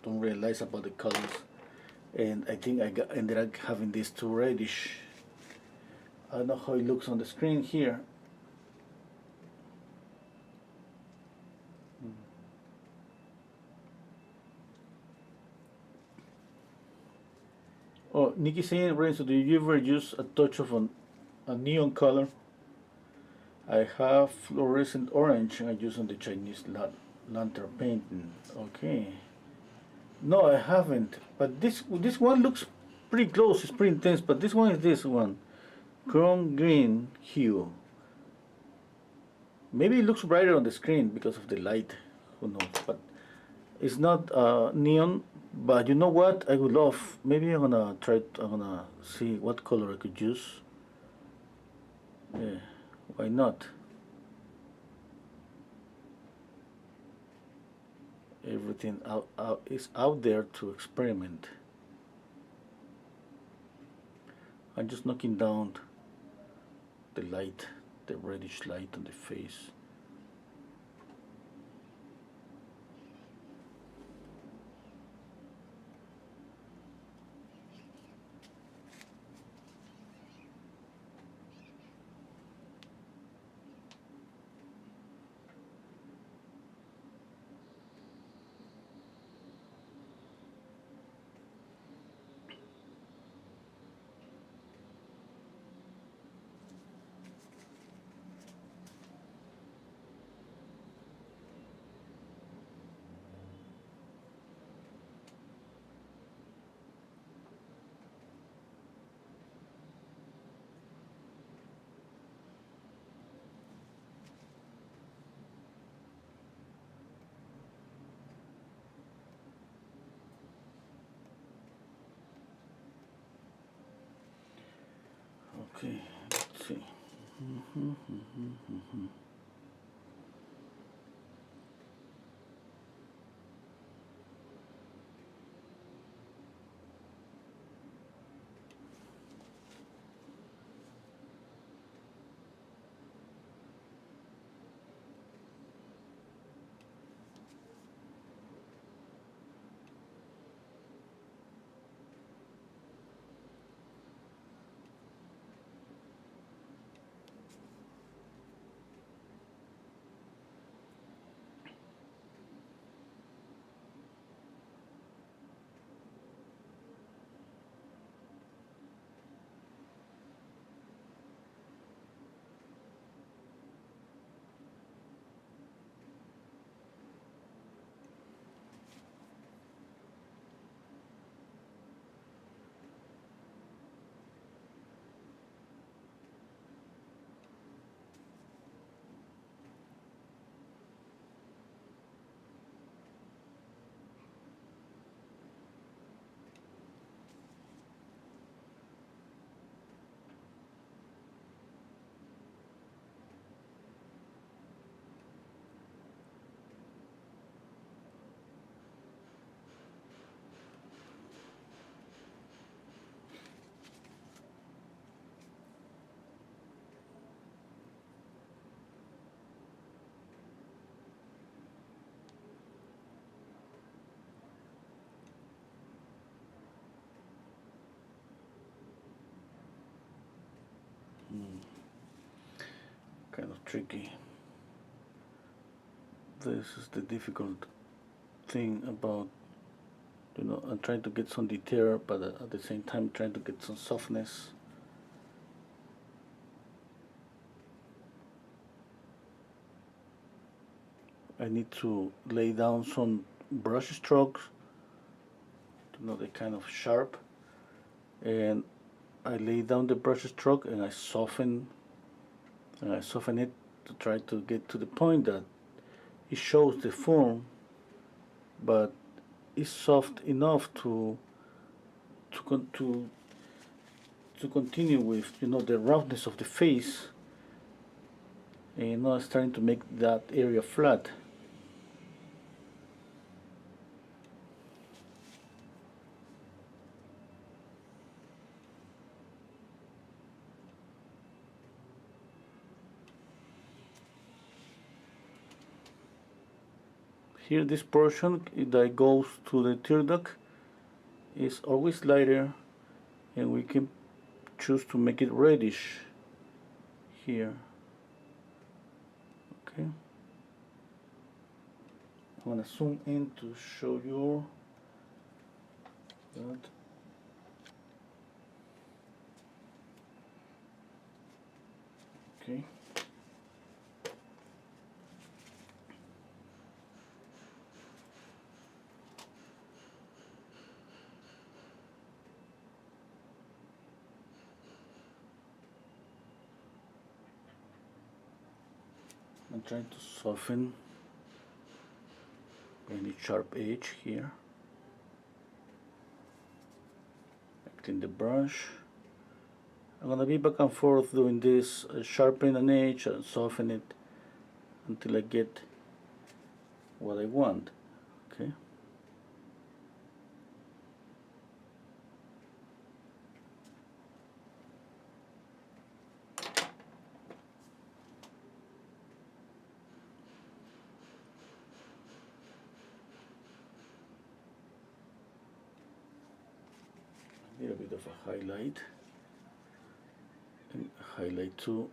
don't realize about the colors. And I think ended up having this too reddish. I don't know how it looks on the screen here. Oh, Nikki saying, Renzo, do you ever use a touch of a neon color? I have fluorescent orange I use on the Chinese lantern painting. Okay. No, I haven't. But this one looks pretty close. It's pretty intense. But this one is this one, chrome green hue. Maybe it looks brighter on the screen because of the light. Who knows? But it's not neon. But you know what? I would love. Maybe I'm gonna try. I'm gonna see what color I could use. Yeah, why not? Everything is out there to experiment. I'm just knocking down the light, the reddish light on the face. Okay, let's see. Kind of tricky. This is the difficult thing about, I'm trying to get some detail, but at the same time trying to get some softness. I need to lay down some brush strokes, they're kind of sharp, and I lay down the brush stroke and I soften it to try to get to the point that it shows the form, but it's soft enough to continue with the roughness of the face, and starting to make that area flat. Here, this portion that goes to the tear duct is always lighter, and we can choose to make it reddish here. Okay, I'm gonna zoom in to show you that. Okay. I'm trying to soften any sharp edge here. I clean the brush. I'm gonna be back and forth doing this, sharpen an edge and soften it until I get what I want. Okay. A little bit of a highlight, and highlight too.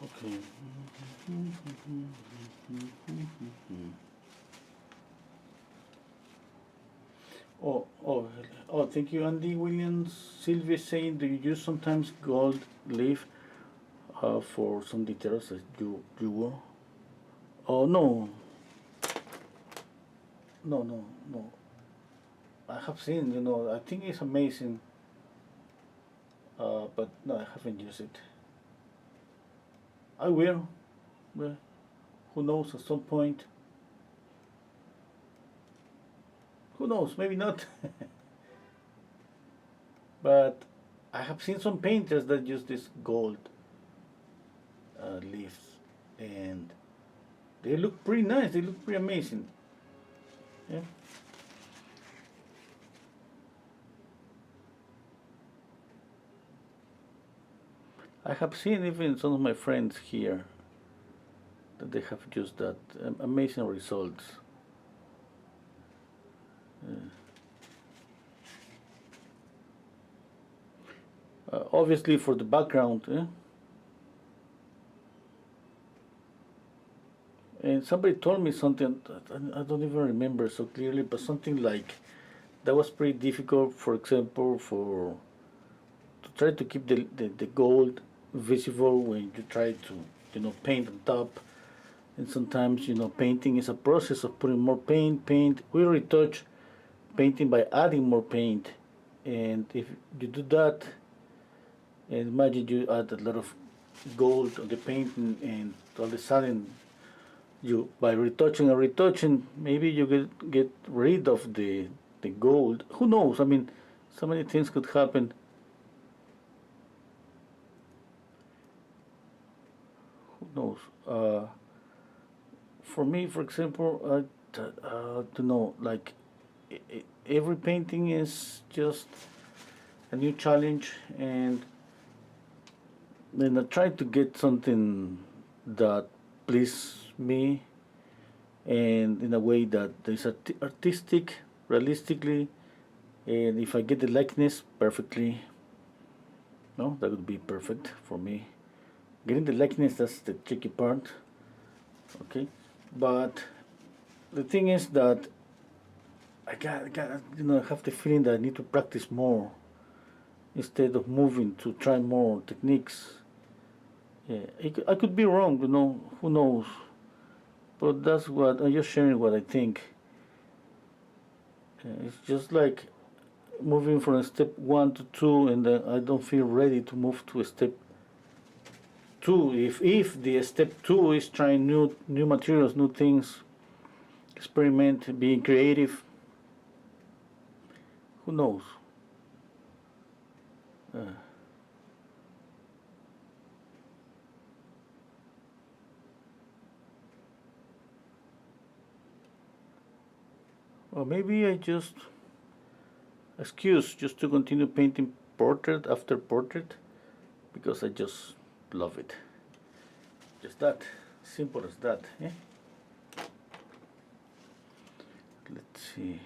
Okay. Oh, thank you, Andy Williams. Sylvia saying, do you use sometimes gold leaf for some details that you wore? Oh, no. No. I have seen, I think it's amazing, but no, I haven't used it. I will. Well, who knows, at some point. Who knows, maybe not. But I have seen some painters that use this gold leaves, and they look pretty nice, they look pretty amazing. Yeah. I have seen even some of my friends here that they have used that, amazing results. Obviously for the background, and somebody told me something I don't even remember so clearly, but something like that was pretty difficult, for example, to try to keep the gold visible when you try to paint on top. And sometimes painting is a process of putting more paint. We retouch painting by adding more paint, and if you do that, and imagine you add a lot of gold on the paint, and all of a sudden you, by retouching and retouching, maybe you get rid of the gold. Who knows? I mean, so many things could happen. Who knows? For me, for example, to know, like, every painting is just a new challenge, and then I try to get something that pleases me, and in a way that is artistic, realistically, and if I get the likeness perfectly, no, that would be perfect for me. Getting the likeness, that's the tricky part, okay? But the thing is that I have the feeling that I need to practice more instead of moving to try more techniques. Yeah, I could be wrong, who knows? But that's what I'm just sharing what I think. It's just like moving from step 1 to 2, and then I don't feel ready to move to step 2. If the step 2 is trying new materials, new things, experiment, being creative, who knows? Or maybe I just excuse just to continue painting portrait after portrait because I just love it. Just that, simple as that. Eh? Let's see.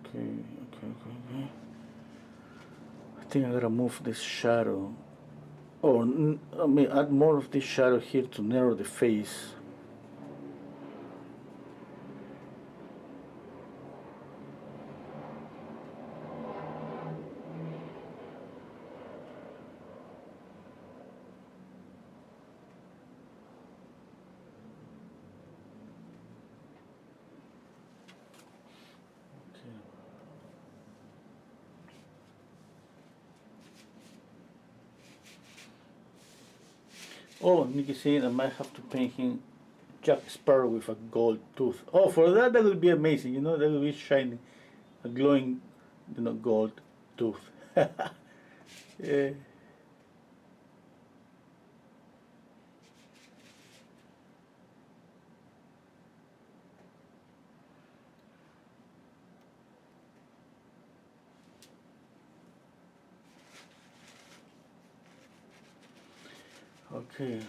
Okay. I think I gotta move this shadow, or I mean, add more of this shadow here to narrow the face. Oh, Nicky said I might have to paint him Jack Sparrow with a gold tooth. Oh, for that would be amazing. That would be shiny, a glowing, gold tooth. Yeah. Okay. Okay.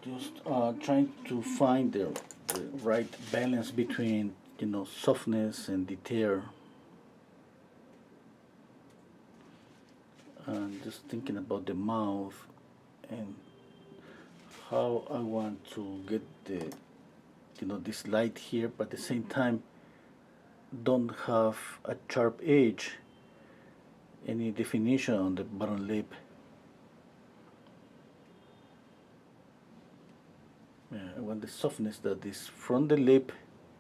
Just trying to find the right balance between softness and detail. And just thinking about the mouth and how I want to get the this light here, but at the same time don't have a sharp edge, any definition on the bottom lip. Yeah, I want the softness that is from the lip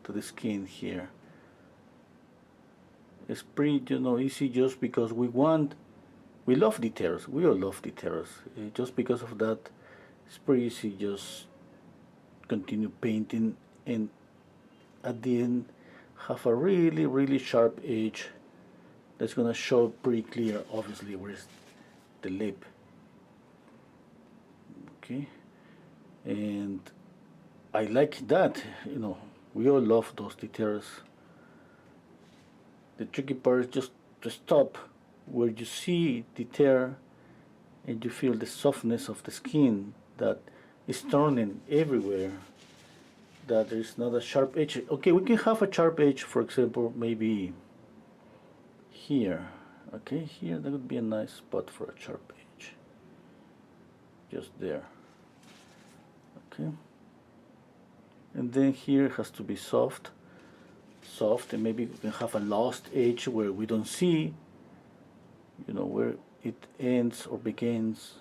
to the skin here. It's pretty easy just because we love details. We all love details. Just because of that, it's pretty easy just continue painting, and at the end have a really sharp edge that's gonna show pretty clear, obviously, where's the lip. Okay, and I like that. We all love those details. The tricky part is just to stop where you see detail and you feel the softness of the skin that is turning everywhere, that there is not a sharp edge. Okay, we can have a sharp edge, for example, maybe here. Okay, here that would be a nice spot for a sharp edge, just there. Okay, and then here has to be soft, and maybe we can have a lost edge where we don't see you know, where it ends or begins.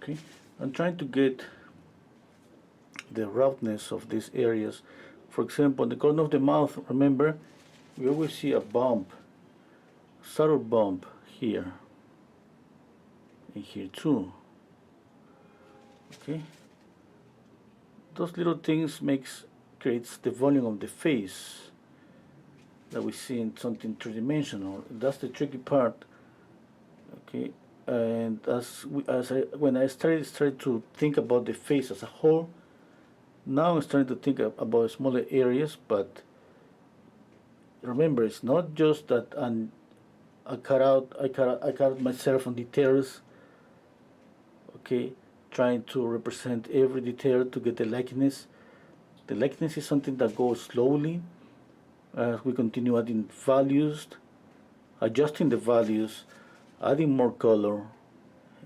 Okay, I'm trying to get the roughness of these areas. For example, in the corner of the mouth, remember, we always see a bump, subtle bump here, and here too. Okay, those little things creates the volume of the face that we see in something three-dimensional. That's the tricky part. Okay, and when I started to think about the face as a whole, now I'm starting to think about smaller areas. But remember, it's not just that I cut out myself on details. Okay, trying to represent every detail to get the likeness. The likeness is something that goes slowly as we continue adding values, adjusting the values, adding more color,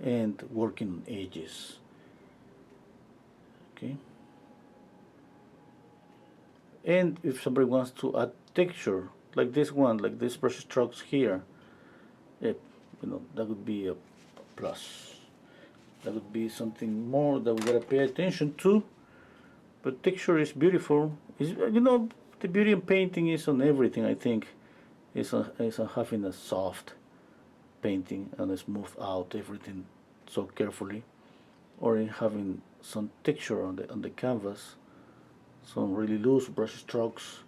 and working on edges. Okay. And if somebody wants to add texture, like this one, like this brush strokes here, you know, that would be a plus. That would be something more that we gotta pay attention to. But texture is beautiful. You know, the beauty in painting is on everything. I think is on having a soft painting and a smooth out everything so carefully, or in having some texture on the canvas, some really loose brush strokes.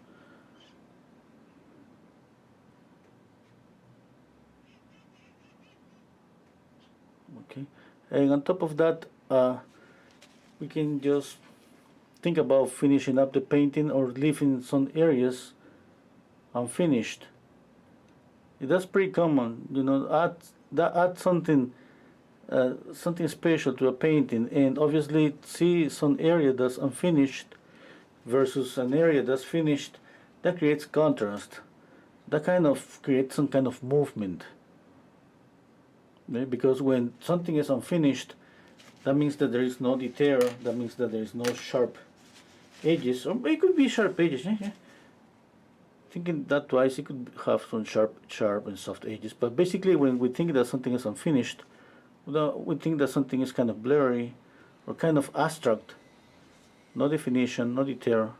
Okay, and on top of that, we can just think about finishing up the painting or leaving some areas unfinished. That's pretty common, you know. Add something something special to a painting, and obviously see some area that's unfinished versus an area that's finished. That creates contrast. That kind of creates some kind of movement. Okay? Because when something is unfinished, that means that there is no detail. That means that there is no sharp edges, or it could be sharp edges. Yeah. Thinking that twice, it could have some sharp and soft edges. But basically, when we think that something is unfinished, we think that something is kind of blurry or kind of abstract, no definition, no detail.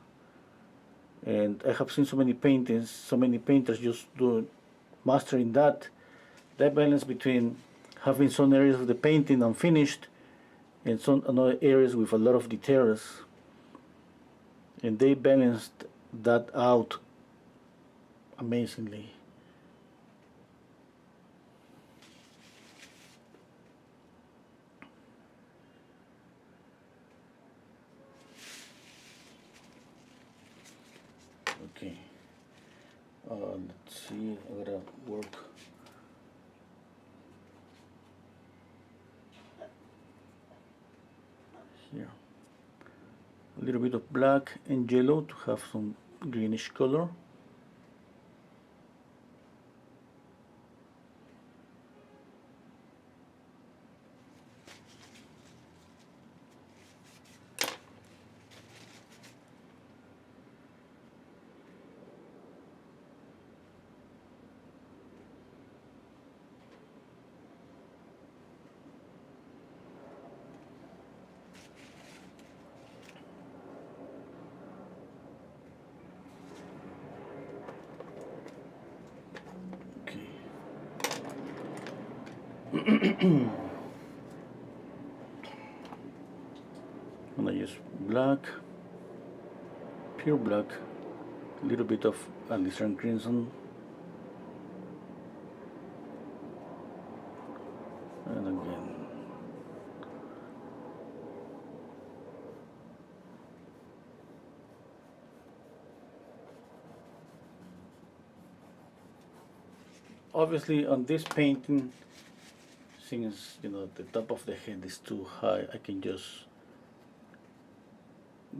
And I have seen so many paintings, so many painters just mastering that balance between having some areas of the painting unfinished and some other areas with a lot of details, and they balanced that out amazingly. Okay, let's see, I gotta work. Here, a little bit of black and yellow to have some greenish color. I'm gonna use black, pure black, a little bit of alizarin crimson, and again. Obviously, on this painting, since you know the top of the head is too high, I can just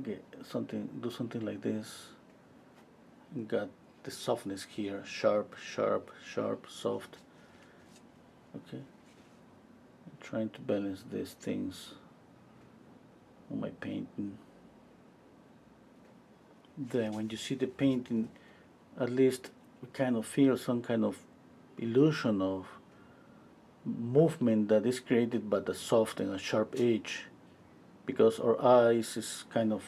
do something like this. Got the softness here, sharp, sharp, sharp, soft. Okay, I'm trying to balance these things on my painting. Then when you see the painting, at least you kind of feel some kind of illusion of movement that is created by the soft and a sharp edge, because our eyes is kind of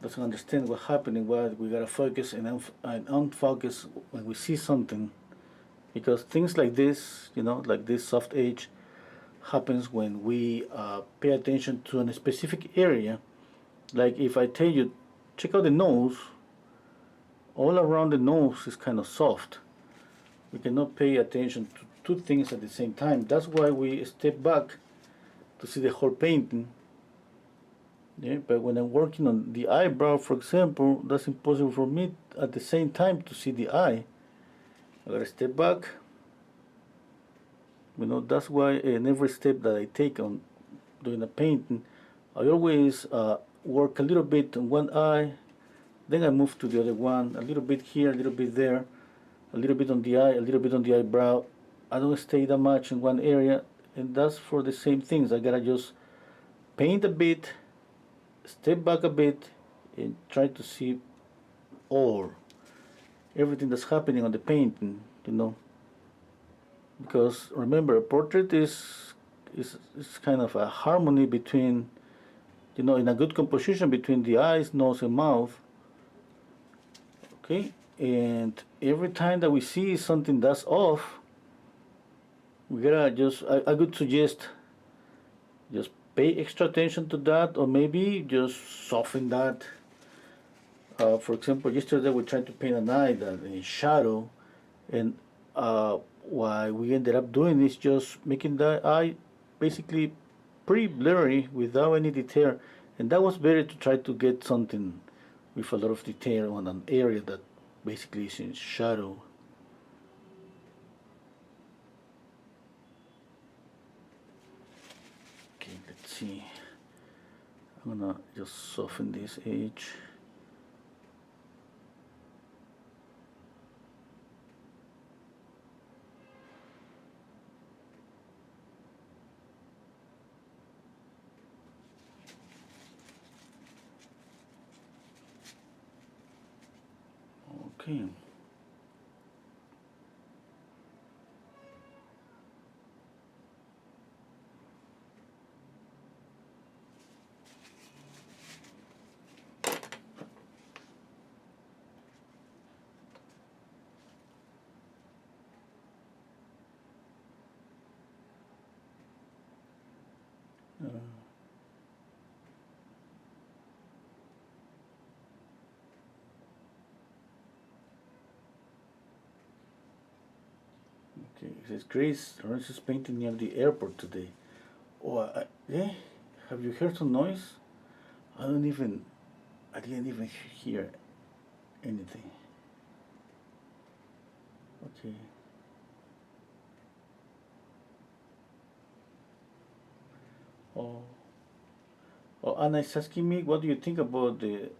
doesn't understand what's happening. What we gotta focus and unfocus when we see something, because things like this, like this soft edge, happens when we pay attention to a specific area. Like if I tell you, check out the nose. All around the nose is kind of soft. We cannot pay attention to two things at the same time. That's why we step back to see the whole painting. Yeah, but when I'm working on the eyebrow, for example, that's impossible for me at the same time to see the eye. I gotta step back. That's why in every step that I take on doing a painting, I always work a little bit on one eye, then I move to the other one, a little bit here, a little bit there, a little bit on the eye, a little bit on the eyebrow. I don't stay that much in one area, and that's for the same things. I gotta just paint a bit, step back a bit, and try to see everything that's happening on the painting, because remember, a portrait is kind of a harmony between, in a good composition between the eyes, nose, and mouth. Okay, and every time that we see something that's off, we gotta I would suggest just pay extra attention to that, or maybe just soften that. For example, yesterday we tried to paint an eye that in shadow, and what we ended up doing is just making the eye basically pretty blurry without any detail, and that was better to try to get something with a lot of detail on an area that basically is in shadow. Okay, let's see. I'm gonna just soften this edge. Okay. Okay, it says Grace is painting near the airport today. Oh, yeah? Have you heard some noise? I didn't even hear anything. Okay. Oh, Anna is asking me, what do you think about the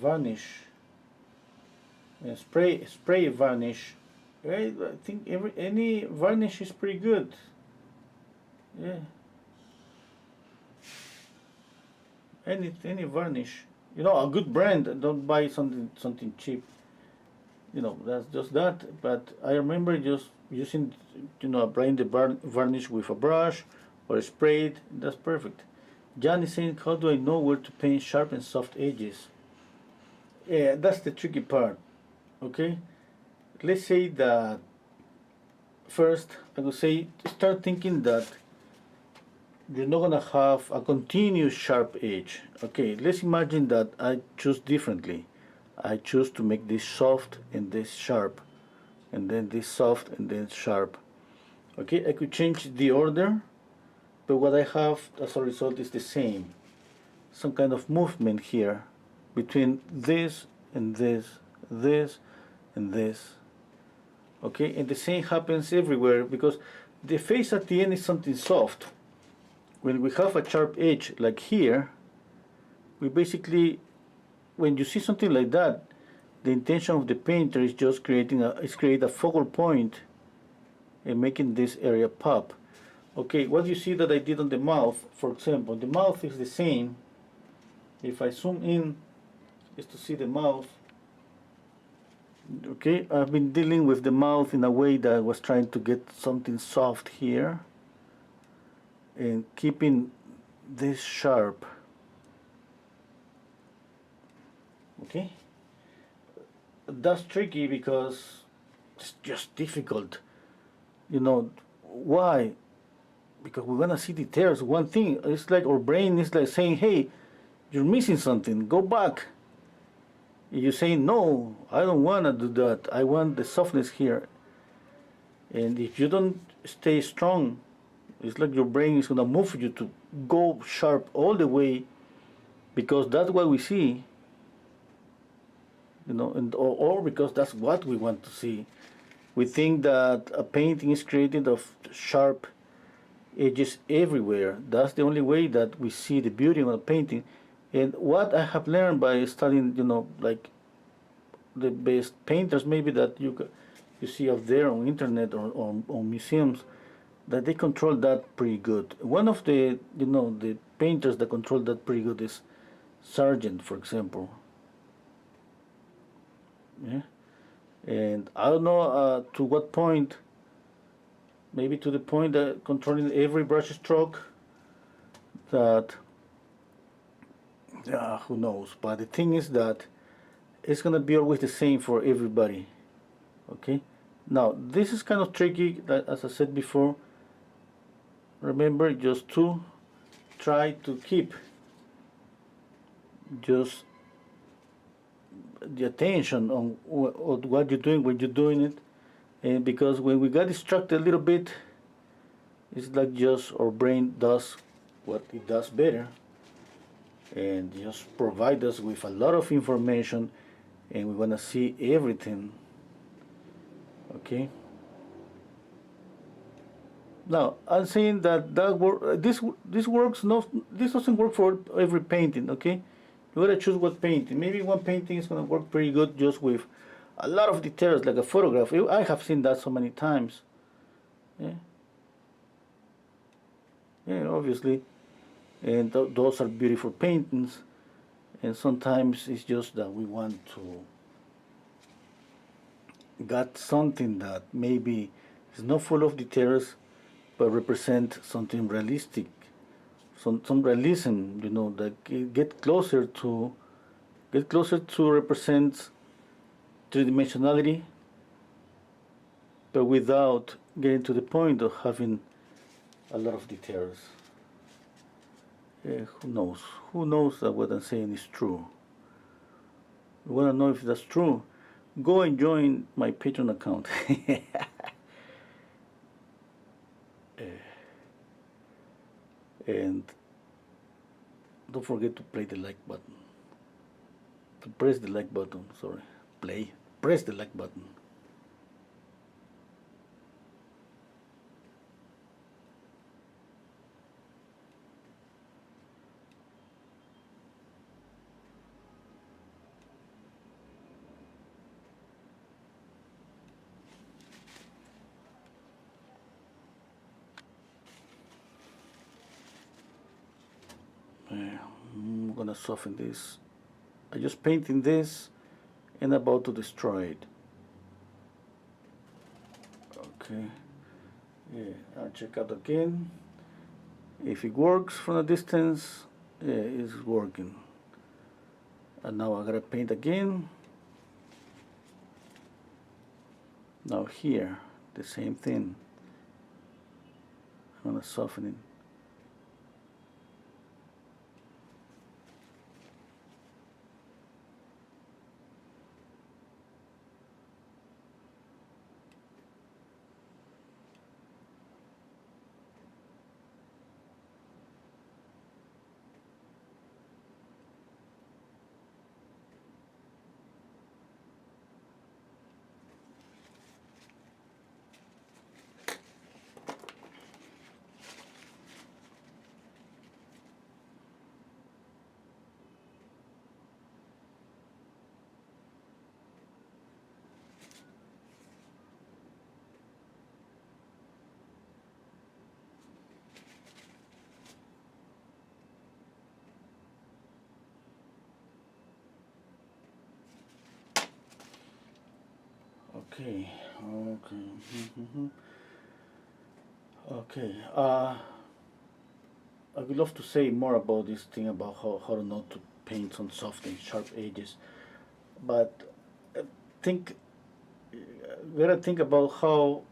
varnish, spray varnish? Right, I think any varnish is pretty good. Yeah. Any varnish, a good brand. Don't buy something cheap. That's just that. But I remember just using, applying the varnish with a brush or a spray. That's perfect. Jan is saying, how do I know where to paint sharp and soft edges? Yeah, that's the tricky part. Okay. Let's say that first I would say start thinking that you're not gonna have a continuous sharp edge. Okay, let's imagine that I choose differently. I choose to make this soft and this sharp, and then this soft and then sharp. Okay, I could change the order, but what I have as a result is the same. Some kind of movement here between this and this, this and this. Okay, and the same happens everywhere, because the face at the end is something soft. When we have a sharp edge like here, we basically, when you see something like that, the intention of the painter is just create a focal point and making this area pop. Okay, what you see that I did on the mouth, for example, the mouth is the same. If I zoom in, just to see the mouth. Okay, I've been dealing with the mouth in a way that I was trying to get something soft here and keeping this sharp. Okay, that's tricky because it's just difficult. You know why? Because we're gonna see details. One thing, it's like our brain is like saying, "Hey, you're missing something. Go back." You say, "No, I don't wanna do that. I want the softness here." And if you don't stay strong, it's like your brain is gonna move you to go sharp all the way, because that's what we see. Or because that's what we want to see. We think that a painting is created of sharp edges everywhere. That's the only way that we see the beauty of a painting. And what I have learned by studying, like the best painters, maybe that you see up there on internet or on museums, that they control that pretty good. One of the the painters that control that pretty good is Sargent, for example. Yeah, and I don't know to what point. Maybe to the point that controlling every brush stroke. That who knows? But the thing is that it's gonna be always the same for everybody. Okay. Now this is kind of tricky. As I said before. Remember just to try to keep just the attention on what you're doing when you're doing it, and because when we got distracted a little bit, it's like just our brain does what it does better and just provide us with a lot of information, and we want to see everything. Okay. Now I'm saying that this works. No, this doesn't work for every painting. Okay, you gotta choose what painting. Maybe one painting is gonna work pretty good just with a lot of details, like a photograph. I have seen that so many times. Yeah, yeah, obviously, and those are beautiful paintings. And sometimes it's just that we want to got something that maybe is not full of details, but represent something realistic, some realism, that get closer to represent three-dimensionality, but without getting to the point of having a lot of details. Who knows? Who knows that what I'm saying is true? You want to know if that's true? Go and join my Patreon account. And don't forget to play the like button. To press the like button, sorry. Press the like button. I'm gonna soften this. I just painting this and about to destroy it. Okay. Yeah, I'll check out again. If it works from a distance, yeah, it's working. And now I gotta paint again. Now here, the same thing. I'm gonna soften it. Okay, okay, okay. I would love to say more about this thing about how not to paint on soft and sharp edges, but think we gotta think about how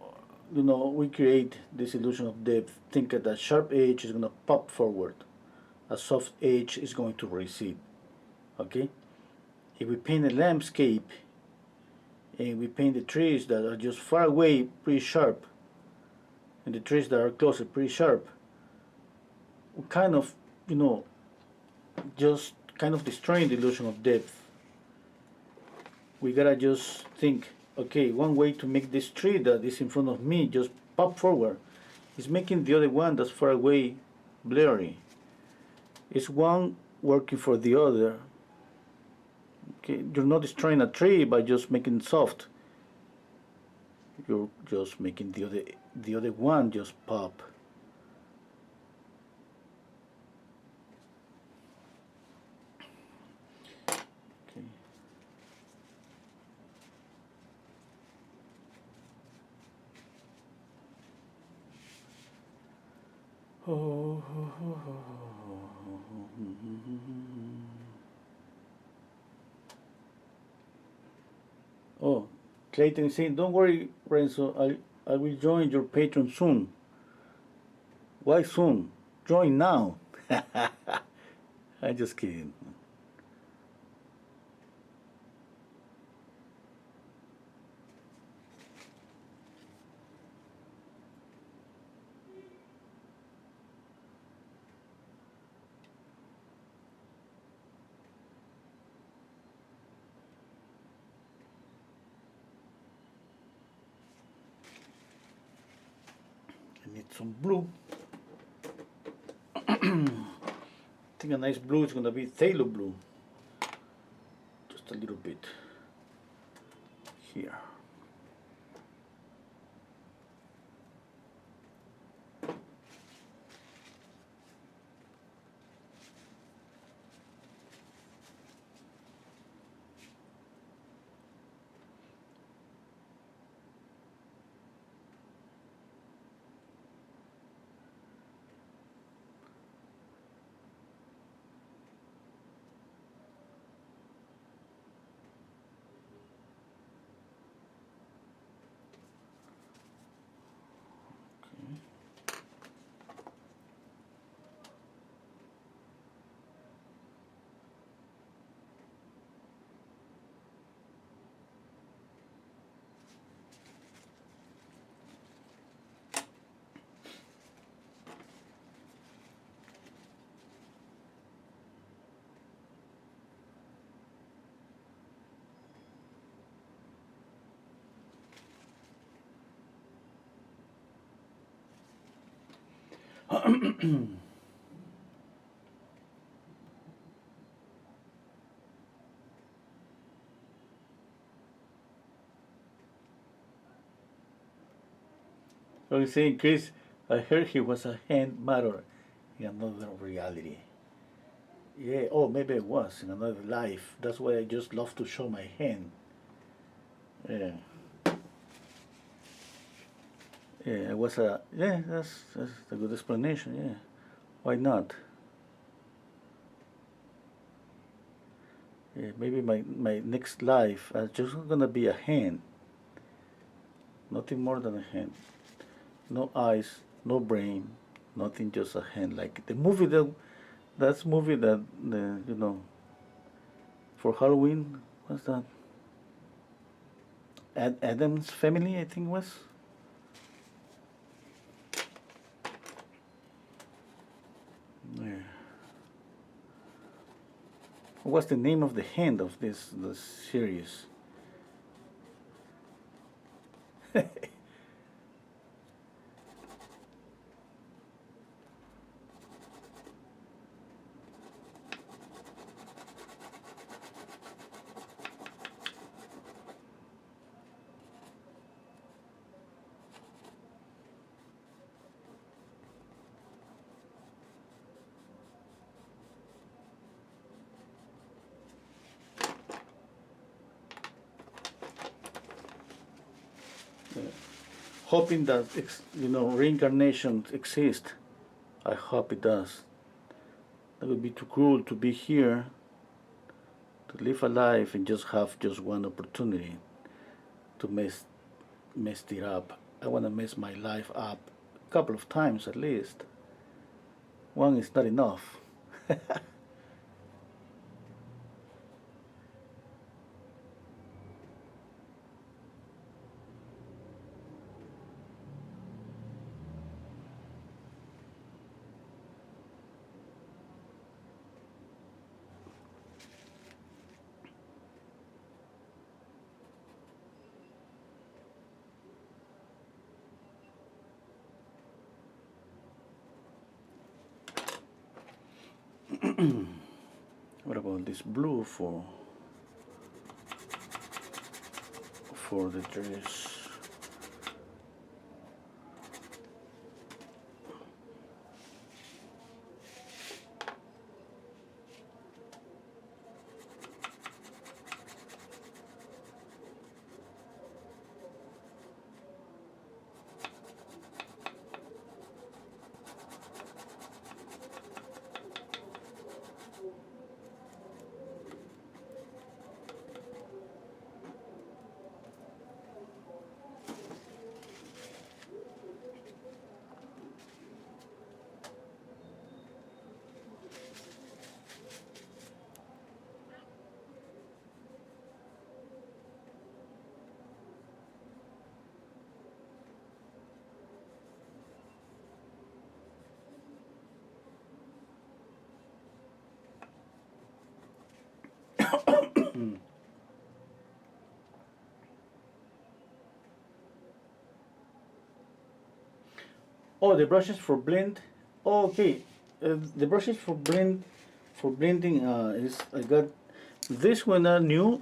we create this illusion of depth. Think that a sharp edge is gonna pop forward, a soft edge is going to recede. Okay, if we paint a landscape and we paint the trees that are just far away pretty sharp, and the trees that are closer pretty sharp, we kind of just kind of destroying the illusion of depth. We gotta just think, okay, one way to make this tree that is in front of me just pop forward is making the other one that's far away blurry. It's one working for the other. Okay, you're not destroying a tree by just making it soft. You're just making the other one just pop. Okay. Oh, Clayton is saying, don't worry, Renzo, I will join your Patreon soon. Why soon? Join now. I'm just kidding. I need some blue. I think a nice blue is going to be phthalo blue. Just a little bit here. So he's saying, Chris, I heard he was a hand matter in another reality. Yeah, oh, maybe I was in another life. That's why I just love to show my hand. Yeah. Yeah, I was a, yeah, that's a good explanation, yeah. Why not? Yeah, maybe my next life is just gonna be a hand. Nothing more than a hand. No eyes, no brain, nothing, just a hand. Like the movie that's movie that for Halloween, what's that? Adam's Family, I think it was. Yeah. What's the name of the hand of this series? hoping that reincarnation exists. I hope it does. That would be too cruel to be here, to live a life and just have just one opportunity to mess it up. I want to mess my life up a couple of times at least. One is not enough. What about this blue for the dress? Oh, the brushes for blend. Oh, okay, the brushes for blending is I got this one are new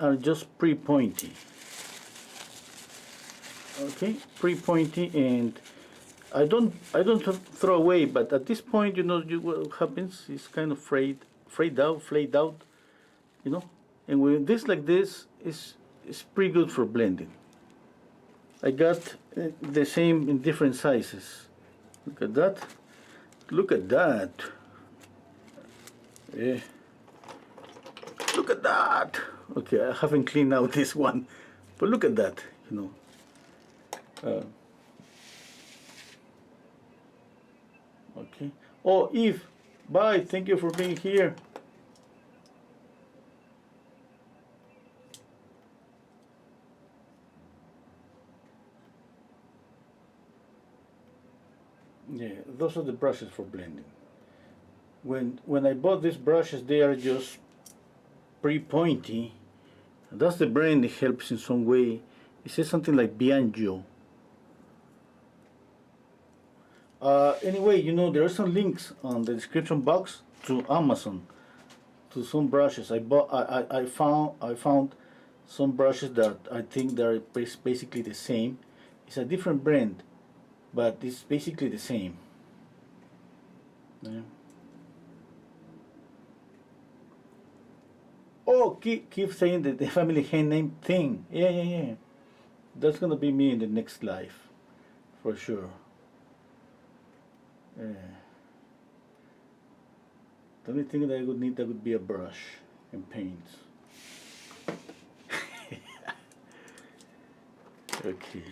are just pre-pointy. Okay, pre-pointy, and I don't throw away, but at this point, what happens is kind of flayed out, and with this like this is pretty good for blending. I got the same in different sizes. Look at that. Look at that. Yeah. Look at that. Okay, I haven't cleaned out this one, but look at that. Okay. Oh, Eve, bye. Thank you for being here. Yeah, those are the brushes for blending. When I bought these brushes, they are just pre-pointy. That's the brand. It helps in some way. It says something like Bianjo. Anyway, there are some links on the description box to Amazon, to some brushes. I found some brushes that I think they're basically the same. It's a different brand, but it's basically the same. Yeah. Oh, keep saying the family hen name thing. Yeah. That's gonna be me in the next life, for sure. Yeah. The only thing that I would need, that would be a brush and paints. Okay.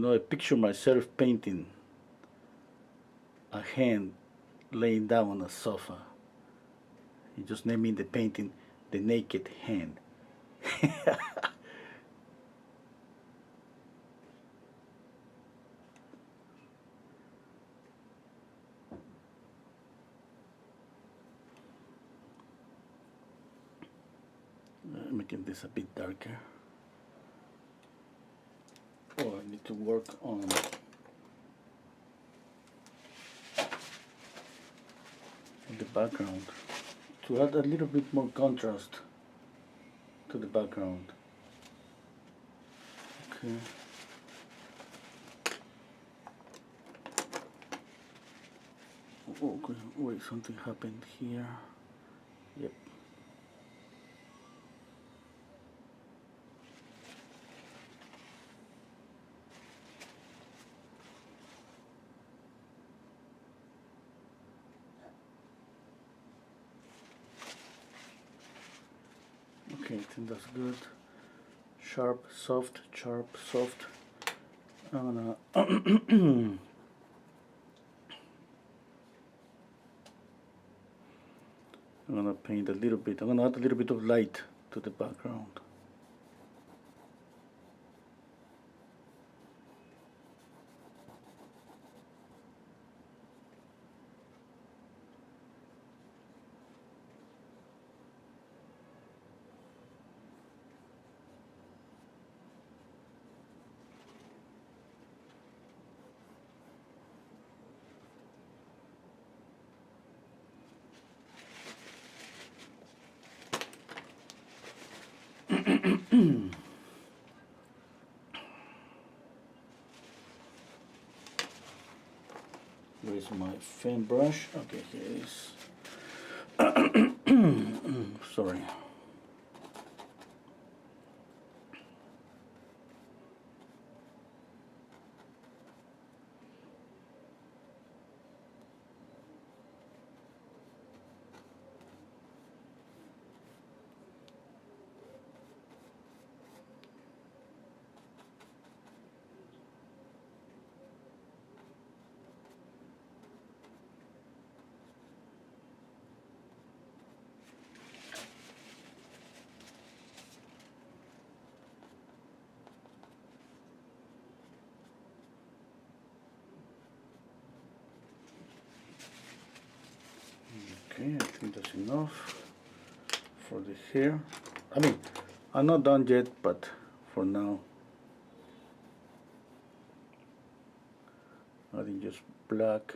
I picture myself painting a hand laying down on a sofa. You just naming the painting The Naked Hand. Making this a bit darker. Oh, I need to work on the background to add a little bit more contrast to the background. Okay. Okay. Okay, wait, something happened here. Yep. Okay, I think that's good. Sharp, soft, sharp, soft. I'm gonna I'm gonna paint a little bit. I'm gonna add a little bit of light to the background. Where's my fan brush? Okay, here it is. Sorry. Okay, I think that's enough for the hair. I mean, I'm not done yet, but for now, adding just black.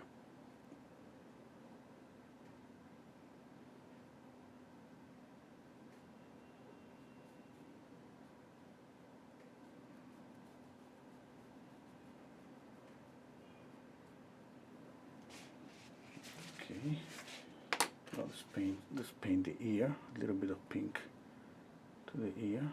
Okay, now let's paint the ear. A little bit of pink to the ear.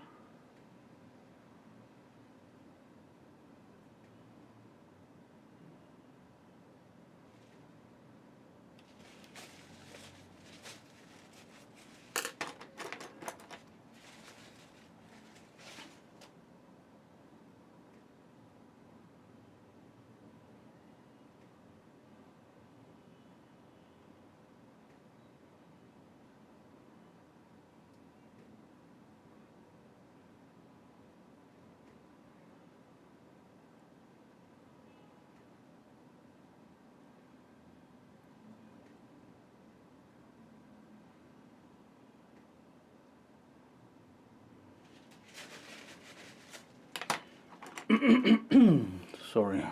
Sorry.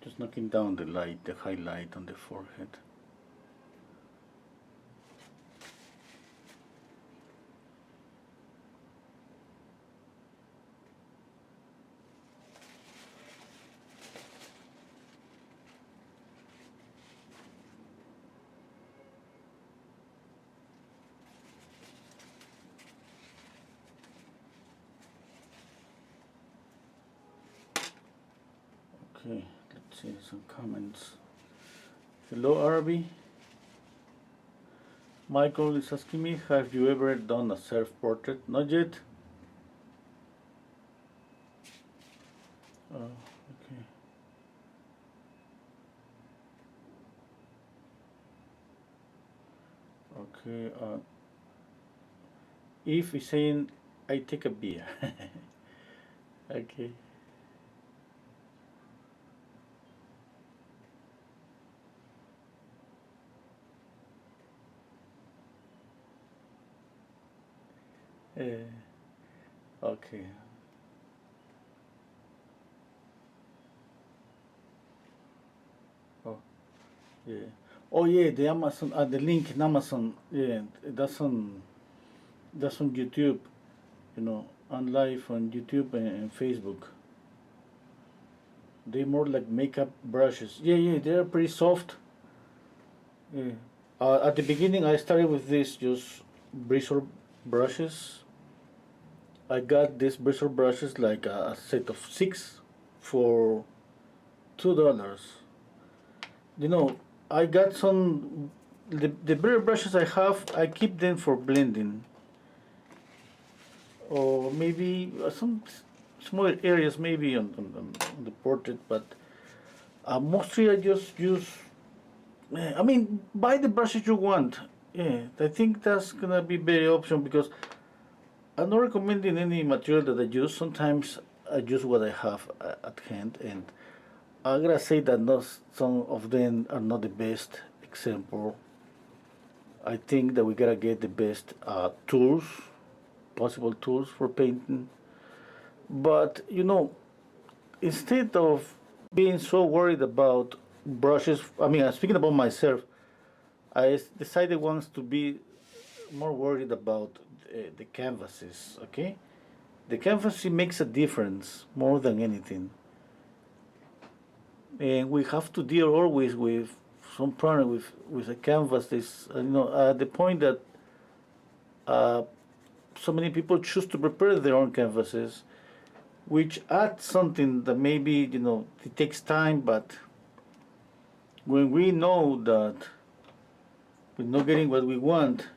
Just knocking down the light, the highlight on the forehead. Okay, let's see some comments. Hello, Arabi. Michael is asking me, have you ever done a self-portrait? Not yet. Okay. Okay. If is saying, I take a beer. Okay. Okay. Oh, yeah. Oh, yeah. The Amazon, the link in Amazon. Yeah, that's on YouTube. On live on YouTube and Facebook. They're more like makeup brushes. Yeah, yeah. They're pretty soft. Yeah. At the beginning, I started with this just bristle brushes. I got these bristle brushes like a set of 6 for $2. You know, I got some the bristle brushes I have. I keep them for blending, or maybe some small areas maybe on the portrait, but mostly I just use. I mean, buy the brushes you want. Yeah, I think that's gonna be very option because I'm not recommending any material that I use. Sometimes I use what I have at hand, and I gotta say that not some of them are not the best example. I think that we gotta get the best tools, possible tools for painting. But instead of being so worried about brushes, I mean, I'm speaking about myself. I decided once to be more worried about the canvases. Okay, the canvas makes a difference more than anything, and we have to deal always with some problem with a canvas. This at the point that uh, so many people choose to prepare their own canvases, which adds something that maybe it takes time, but when we know that we're not getting what we want,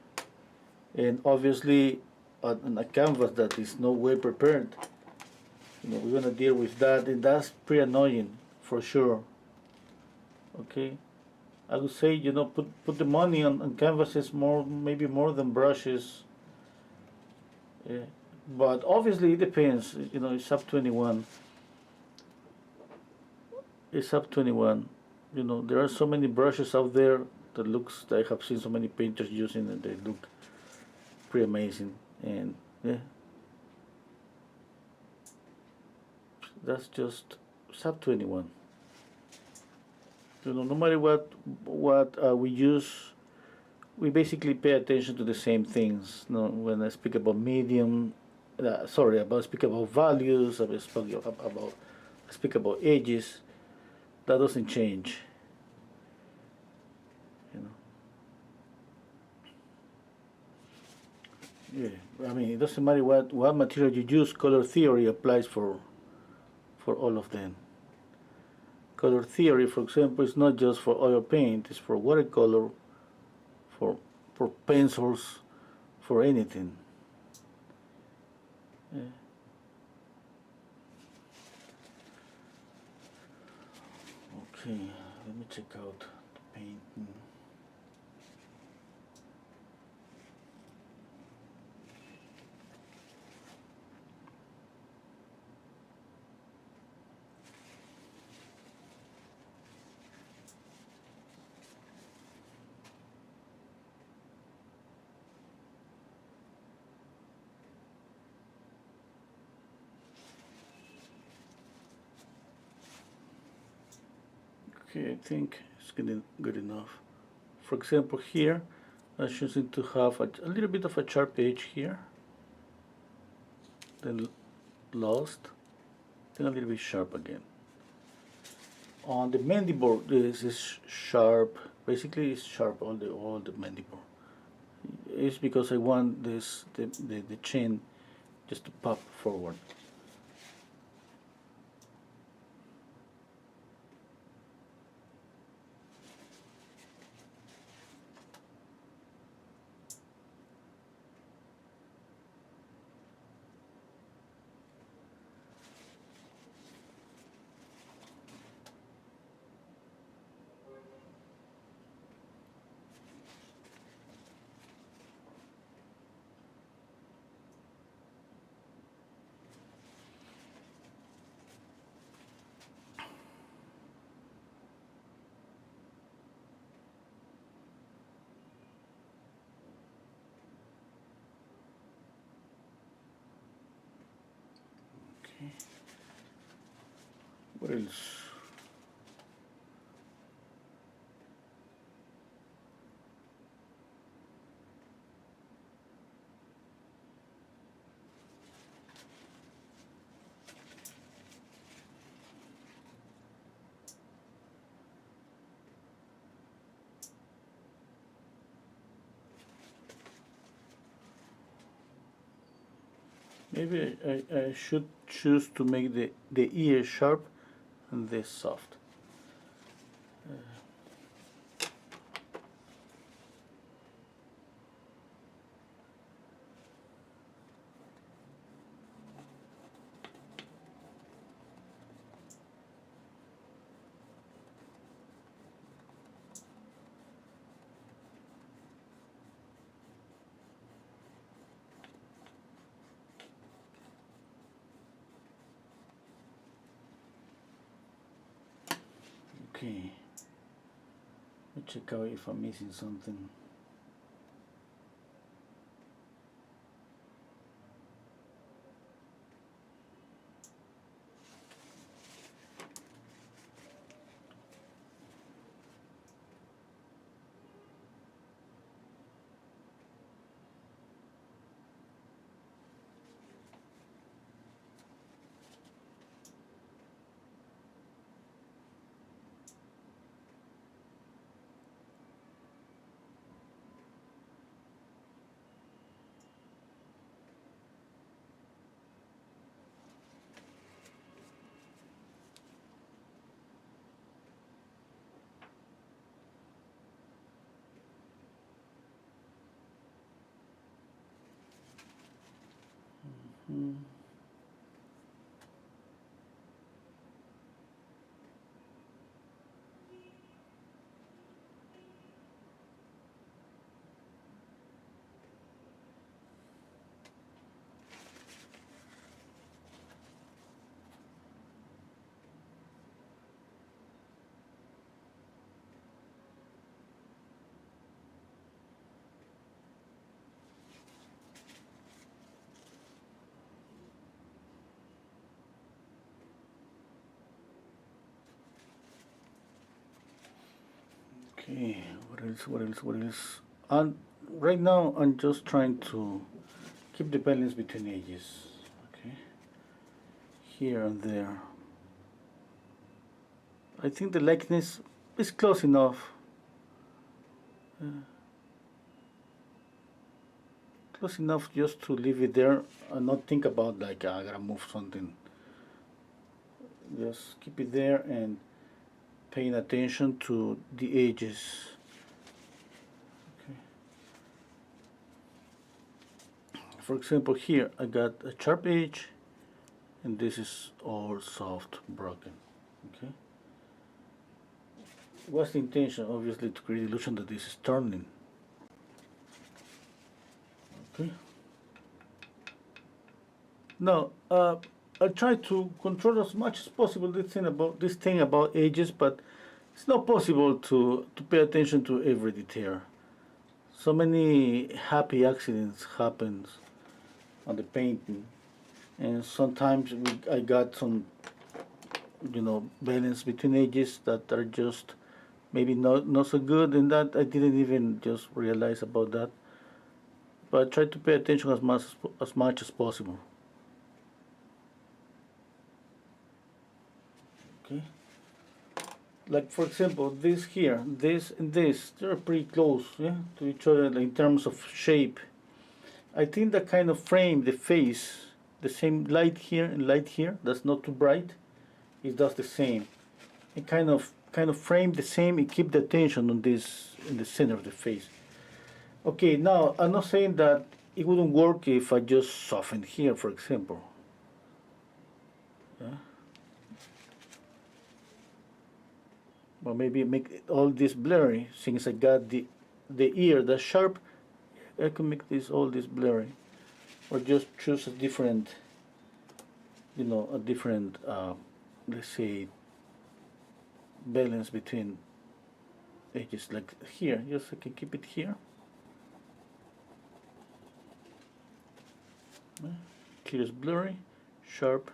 and obviously on a canvas that is no way prepared, we're gonna deal with that, and that's pretty annoying for sure. Okay, I would say put the money on canvases more, maybe more than brushes. Yeah. But obviously it depends. It's up to anyone. It's up to anyone. you know, there are so many brushes out there that I have seen so many painters using, and they look pretty amazing. And yeah, that's just, it's up to anyone. You know, no matter what we use, we basically pay attention to the same things. You know, when I speak about medium, about speak about values, I speak about ages, that doesn't change. You know, yeah. I mean, it doesn't matter what material you use. Color theory applies for all of them. Color theory, for example, is not just for oil paint; it's for watercolor, for pencils, for anything. Yeah. Okay, let me check out the painting. Okay, I think it's getting good enough. For example, here I'm choosing to have a little bit of a sharp edge here, then lost, then a little bit sharp again. On the mandible, this is sharp. Basically, it's sharp all the mandible. It's because I want the chin just to pop forward. Okay. What else? Maybe I should choose to make the ear sharp and this soft. Okay. Let me check out if I'm missing something. Hmm. Okay, what else? And right now I'm just trying to keep the balance between edges. Okay, here and there. I think the likeness is close enough. Close enough just to leave it there and not think about like I gotta move something. Just keep it there and paying attention to the edges. Okay. For example, here I got a sharp edge and this is all soft broken. Okay. What's the intention? Obviously to create the illusion that this is turning. Okay. Now I'll try to control as much as possible this thing about edges, but it's not possible to pay attention to every detail. So many happy accidents happens on the painting, and sometimes I got some, balance between edges that are just maybe not so good, and that I didn't even just realize about that. But I try to pay attention as much as possible. Okay. Like for example, this here, this and this, they're pretty close, yeah, to each other in terms of shape. I think that kind of frame the face, the same light here and light here, that's not too bright, it does the same. It kind of frame the same and keep the attention on this in the center of the face. Okay, now I'm not saying that it wouldn't work if I just soften here, for example. Yeah. Or maybe make all this blurry, since I got the ear that's sharp. I can make all this blurry, or just choose a different, let's say, balance between edges. Like here, just I can keep it here. Clear is blurry, sharp,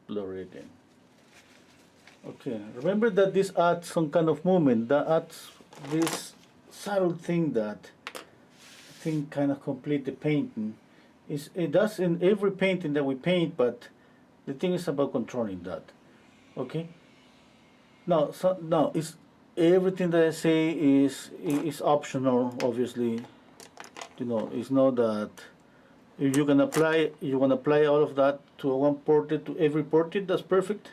blurry again. Okay, remember that this adds some kind of movement, that adds this subtle thing that I think kind of complete the painting. It does in every painting that we paint, but the thing is about controlling that. Okay. Now, it's everything that I say is optional. Obviously, it's not that if you can apply all of that to one portrait, to every portrait. That's perfect.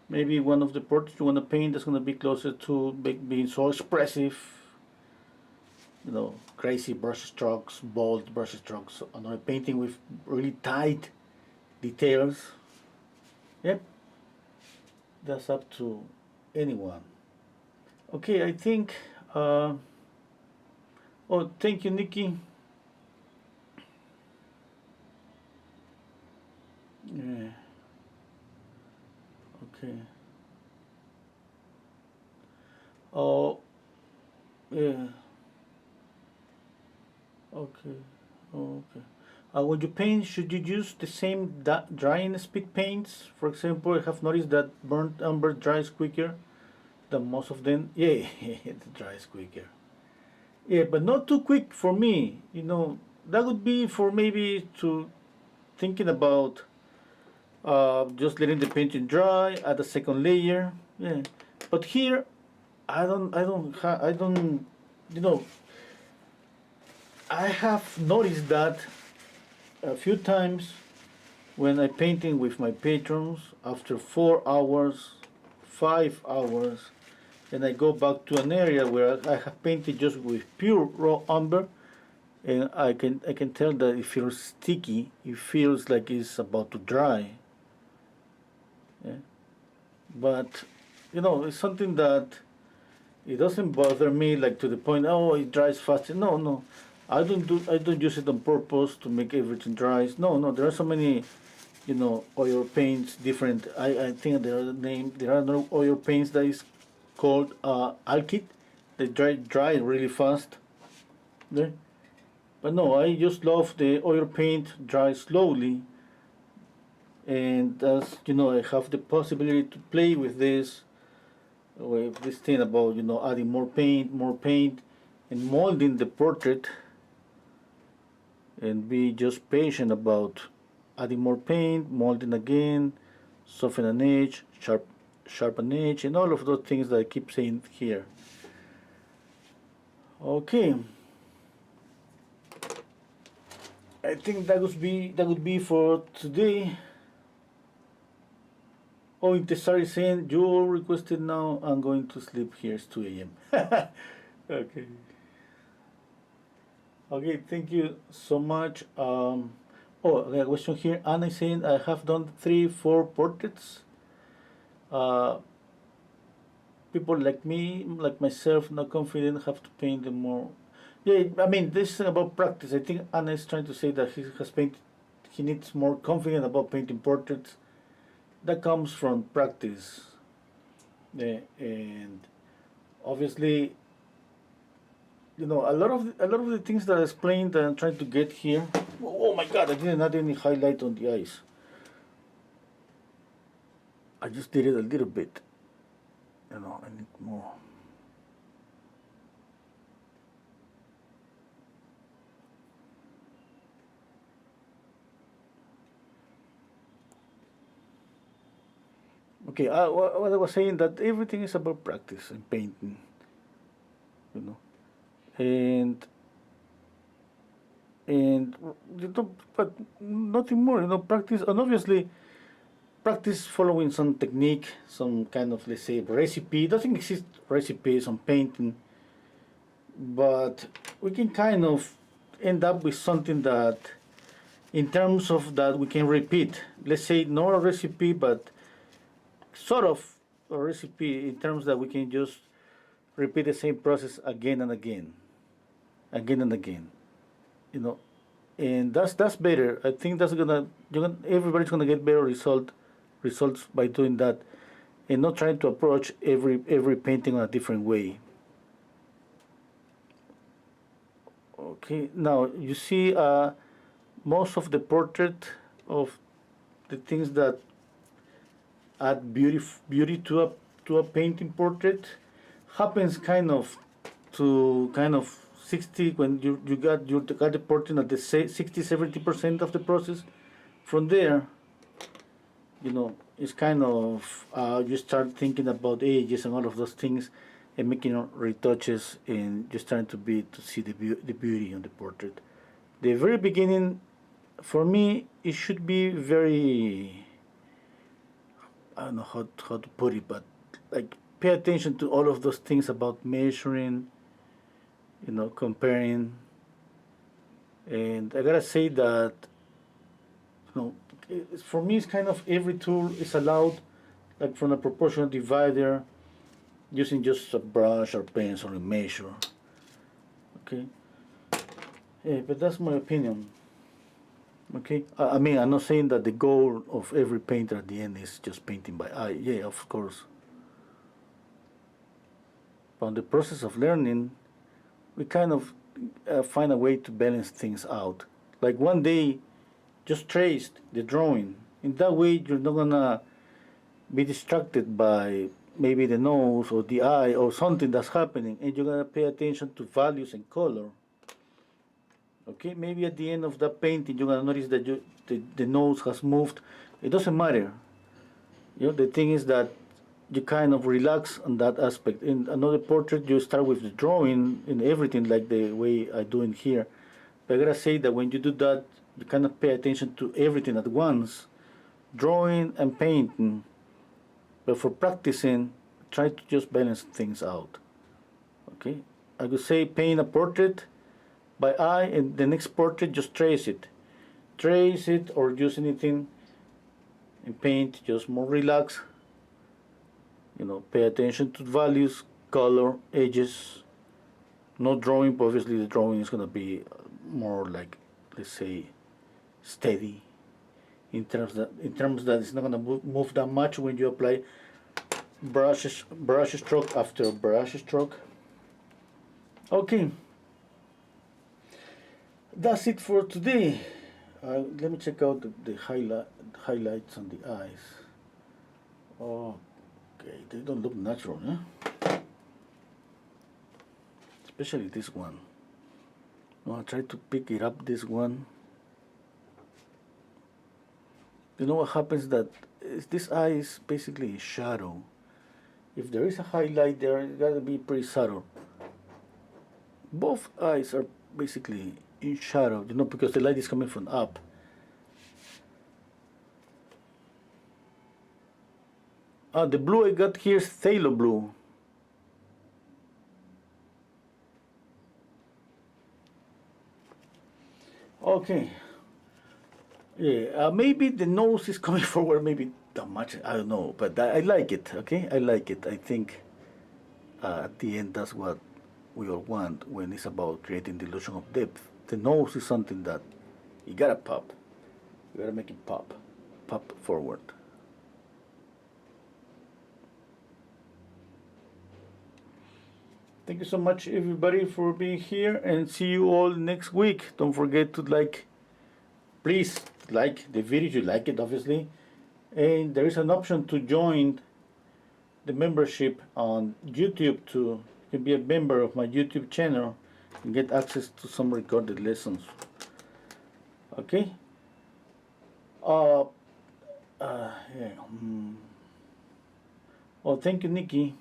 Maybe one of the portraits you want to paint that's going to be closer to being so expressive, crazy brush strokes, bold brush strokes, another painting with really tight details. Yep, that's up to anyone. Okay, I think, oh, thank you, Nikki. Yeah. Okay. Oh, yeah. Okay. Oh, okay. When you paint, should you use the same drying speed paints? For example, I have noticed that burnt umber dries quicker than most of them. Yeah, it dries quicker. Yeah, but not too quick for me. That would be for maybe to thinking about just letting the painting dry, add a second layer. Yeah, but here I have noticed that a few times when I'm painting with my patrons after 4 hours, 5 hours, and I go back to an area where I have painted just with pure raw umber, and I can tell that it feels sticky. It feels like it's about to dry. Yeah. But it's something that it doesn't bother me like to the point, oh, it dries faster. No, I don't use it on purpose to make everything dry. No, there are so many oil paints different. I think there are no oil paints that is called alkyd. They dry really fast. Yeah. But no, I just love the oil paint dry slowly, and as I have the possibility to play with this with this thing about, you know, adding more paint, and molding the portrait, and be just patient about adding more paint, molding again, soften an edge, sharpen edge, and all of those things that I keep saying here. Okay, I think that would be for today. Oh, Intesar is saying you requested now. I'm going to sleep here. It's 2 a.m. Okay. Okay, thank you so much. Oh, okay, a question here. Anna is saying I have done 3-4 portraits. People like me, like myself, not confident, have to paint them more. Yeah, I mean, this is about practice. I think Anna is trying to say that he needs more confidence about painting portraits. That comes from practice. And obviously, you know, a lot of the things that I explained that I'm trying to get here. Oh my God! I didn't add any highlight on the eyes. I just did it a little bit. You know, I need more. Okay, what I was saying, that everything is about practice and painting. You know, and you know, but nothing more. You know, practice, and obviously practice following some technique, some kind of, let's say, recipe. Doesn't exist recipes on painting, but we can kind of end up with something that, in terms of that, we can repeat. Let's say not a recipe, but sort of a recipe, in terms that we can just repeat the same process again and again, again and again. You know, and that's better. I think that's everybody's gonna get better results by doing that, and not trying to approach every painting in a different way. Okay, now you see most of the portrait of the things that add beauty to a painting portrait happens kind of to kind of 60, when you got the portrait at the 60-70% of the process. From there, you know, it's kind of you start thinking about ages and all of those things, and making retouches, and just trying to see the beauty on the portrait. The very beginning, for me, it should be very, I don't know how to put it, but like, pay attention to all of those things about measuring, you know, comparing. And I gotta say that, you know, for me, it's kind of every tool is allowed, like from a proportional divider, using just a brush or pencil and measure. Okay, yeah, but that's my opinion. Okay, I mean, I'm not saying that the goal of every painter at the end is just painting by eye. Yeah, of course. But in the process of learning, we kind of find a way to balance things out. Like one day, just trace the drawing. In that way, you're not gonna be distracted by maybe the nose or the eye or something that's happening, and you're gonna pay attention to values and color. Okay, maybe at the end of that painting, you're gonna notice that the nose has moved. It doesn't matter. You know, the thing is that you kind of relax on that aspect. In another portrait, you start with the drawing and everything, like the way I do in here. But I gotta say that when you do that, you cannot pay attention to everything at once, drawing and painting. But for practicing, try to just balance things out. Okay, I could say paint a portrait by eye, and the next portrait just trace it, or use anything in paint, just more relaxed. You know, pay attention to values, color, edges. No drawing, but obviously the drawing is gonna be more like, let's say, steady, in terms that it's not gonna move that much when you apply brush stroke after brush stroke. Okay, that's it for today. Let me check out the highlights on the eyes. Okay. Okay, they don't look natural, huh? Especially this one. I'll try to pick it up, this one. You know what happens that this eye is basically a shadow. If there is a highlight there, it's gotta be pretty subtle. Both eyes are basically in shadow, because the light is coming from up. The blue I got here is phthalo blue. Okay. Yeah, maybe the nose is coming forward, maybe that much, I don't know, but I like it, okay? I like it. I think at the end that's what we all want when it's about creating the illusion of depth. The nose is something that you gotta pop. You gotta make it pop. Pop forward. Thank you so much, everybody, for being here, and see you all next week. Don't forget to please like the video if you like it, obviously. And there is an option to join the membership on YouTube you can be a member of my YouTube channel and get access to some recorded lessons. Okay? Yeah. Well, thank you, Nikki.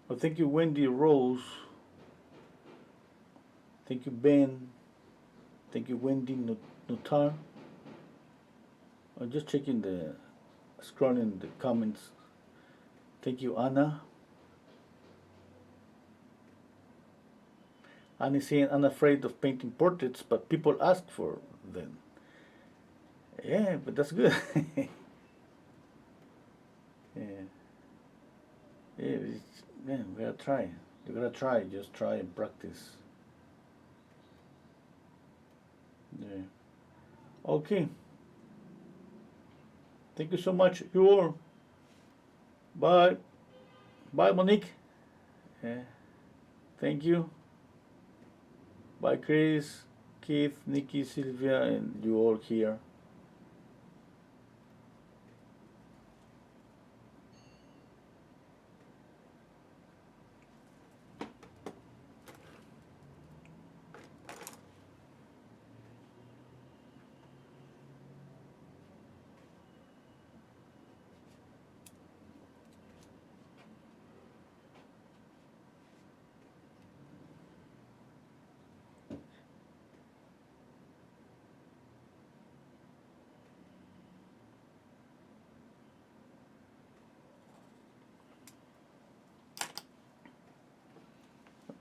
Well, thank you, Wendy Rose. Thank you, Ben. Thank you, Wendy Nutar. I'm just scrolling the comments. Thank you, Anna. Anna is saying, I'm afraid of painting portraits, but people ask for them. Yeah, but that's good. Yeah. Yeah, man, we gotta try. You gotta try. Just try and practice. Yeah. Okay. Thank you so much, you all. Bye. Bye, Monique. Yeah. Thank you. Bye, Chris, Keith, Nikki, Sylvia, and you all here.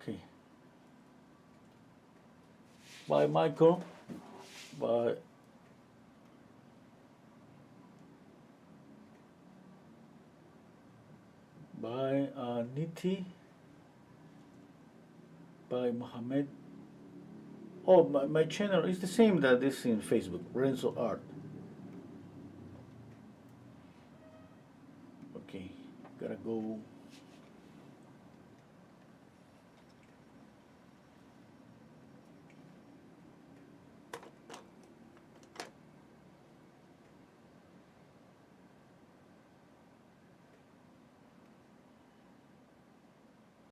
Okay. Bye, Michael. Bye. Bye, Niti. Bye, Mohammed. Oh, my channel is the same that is in Facebook, Renzo Art. Okay, gotta go.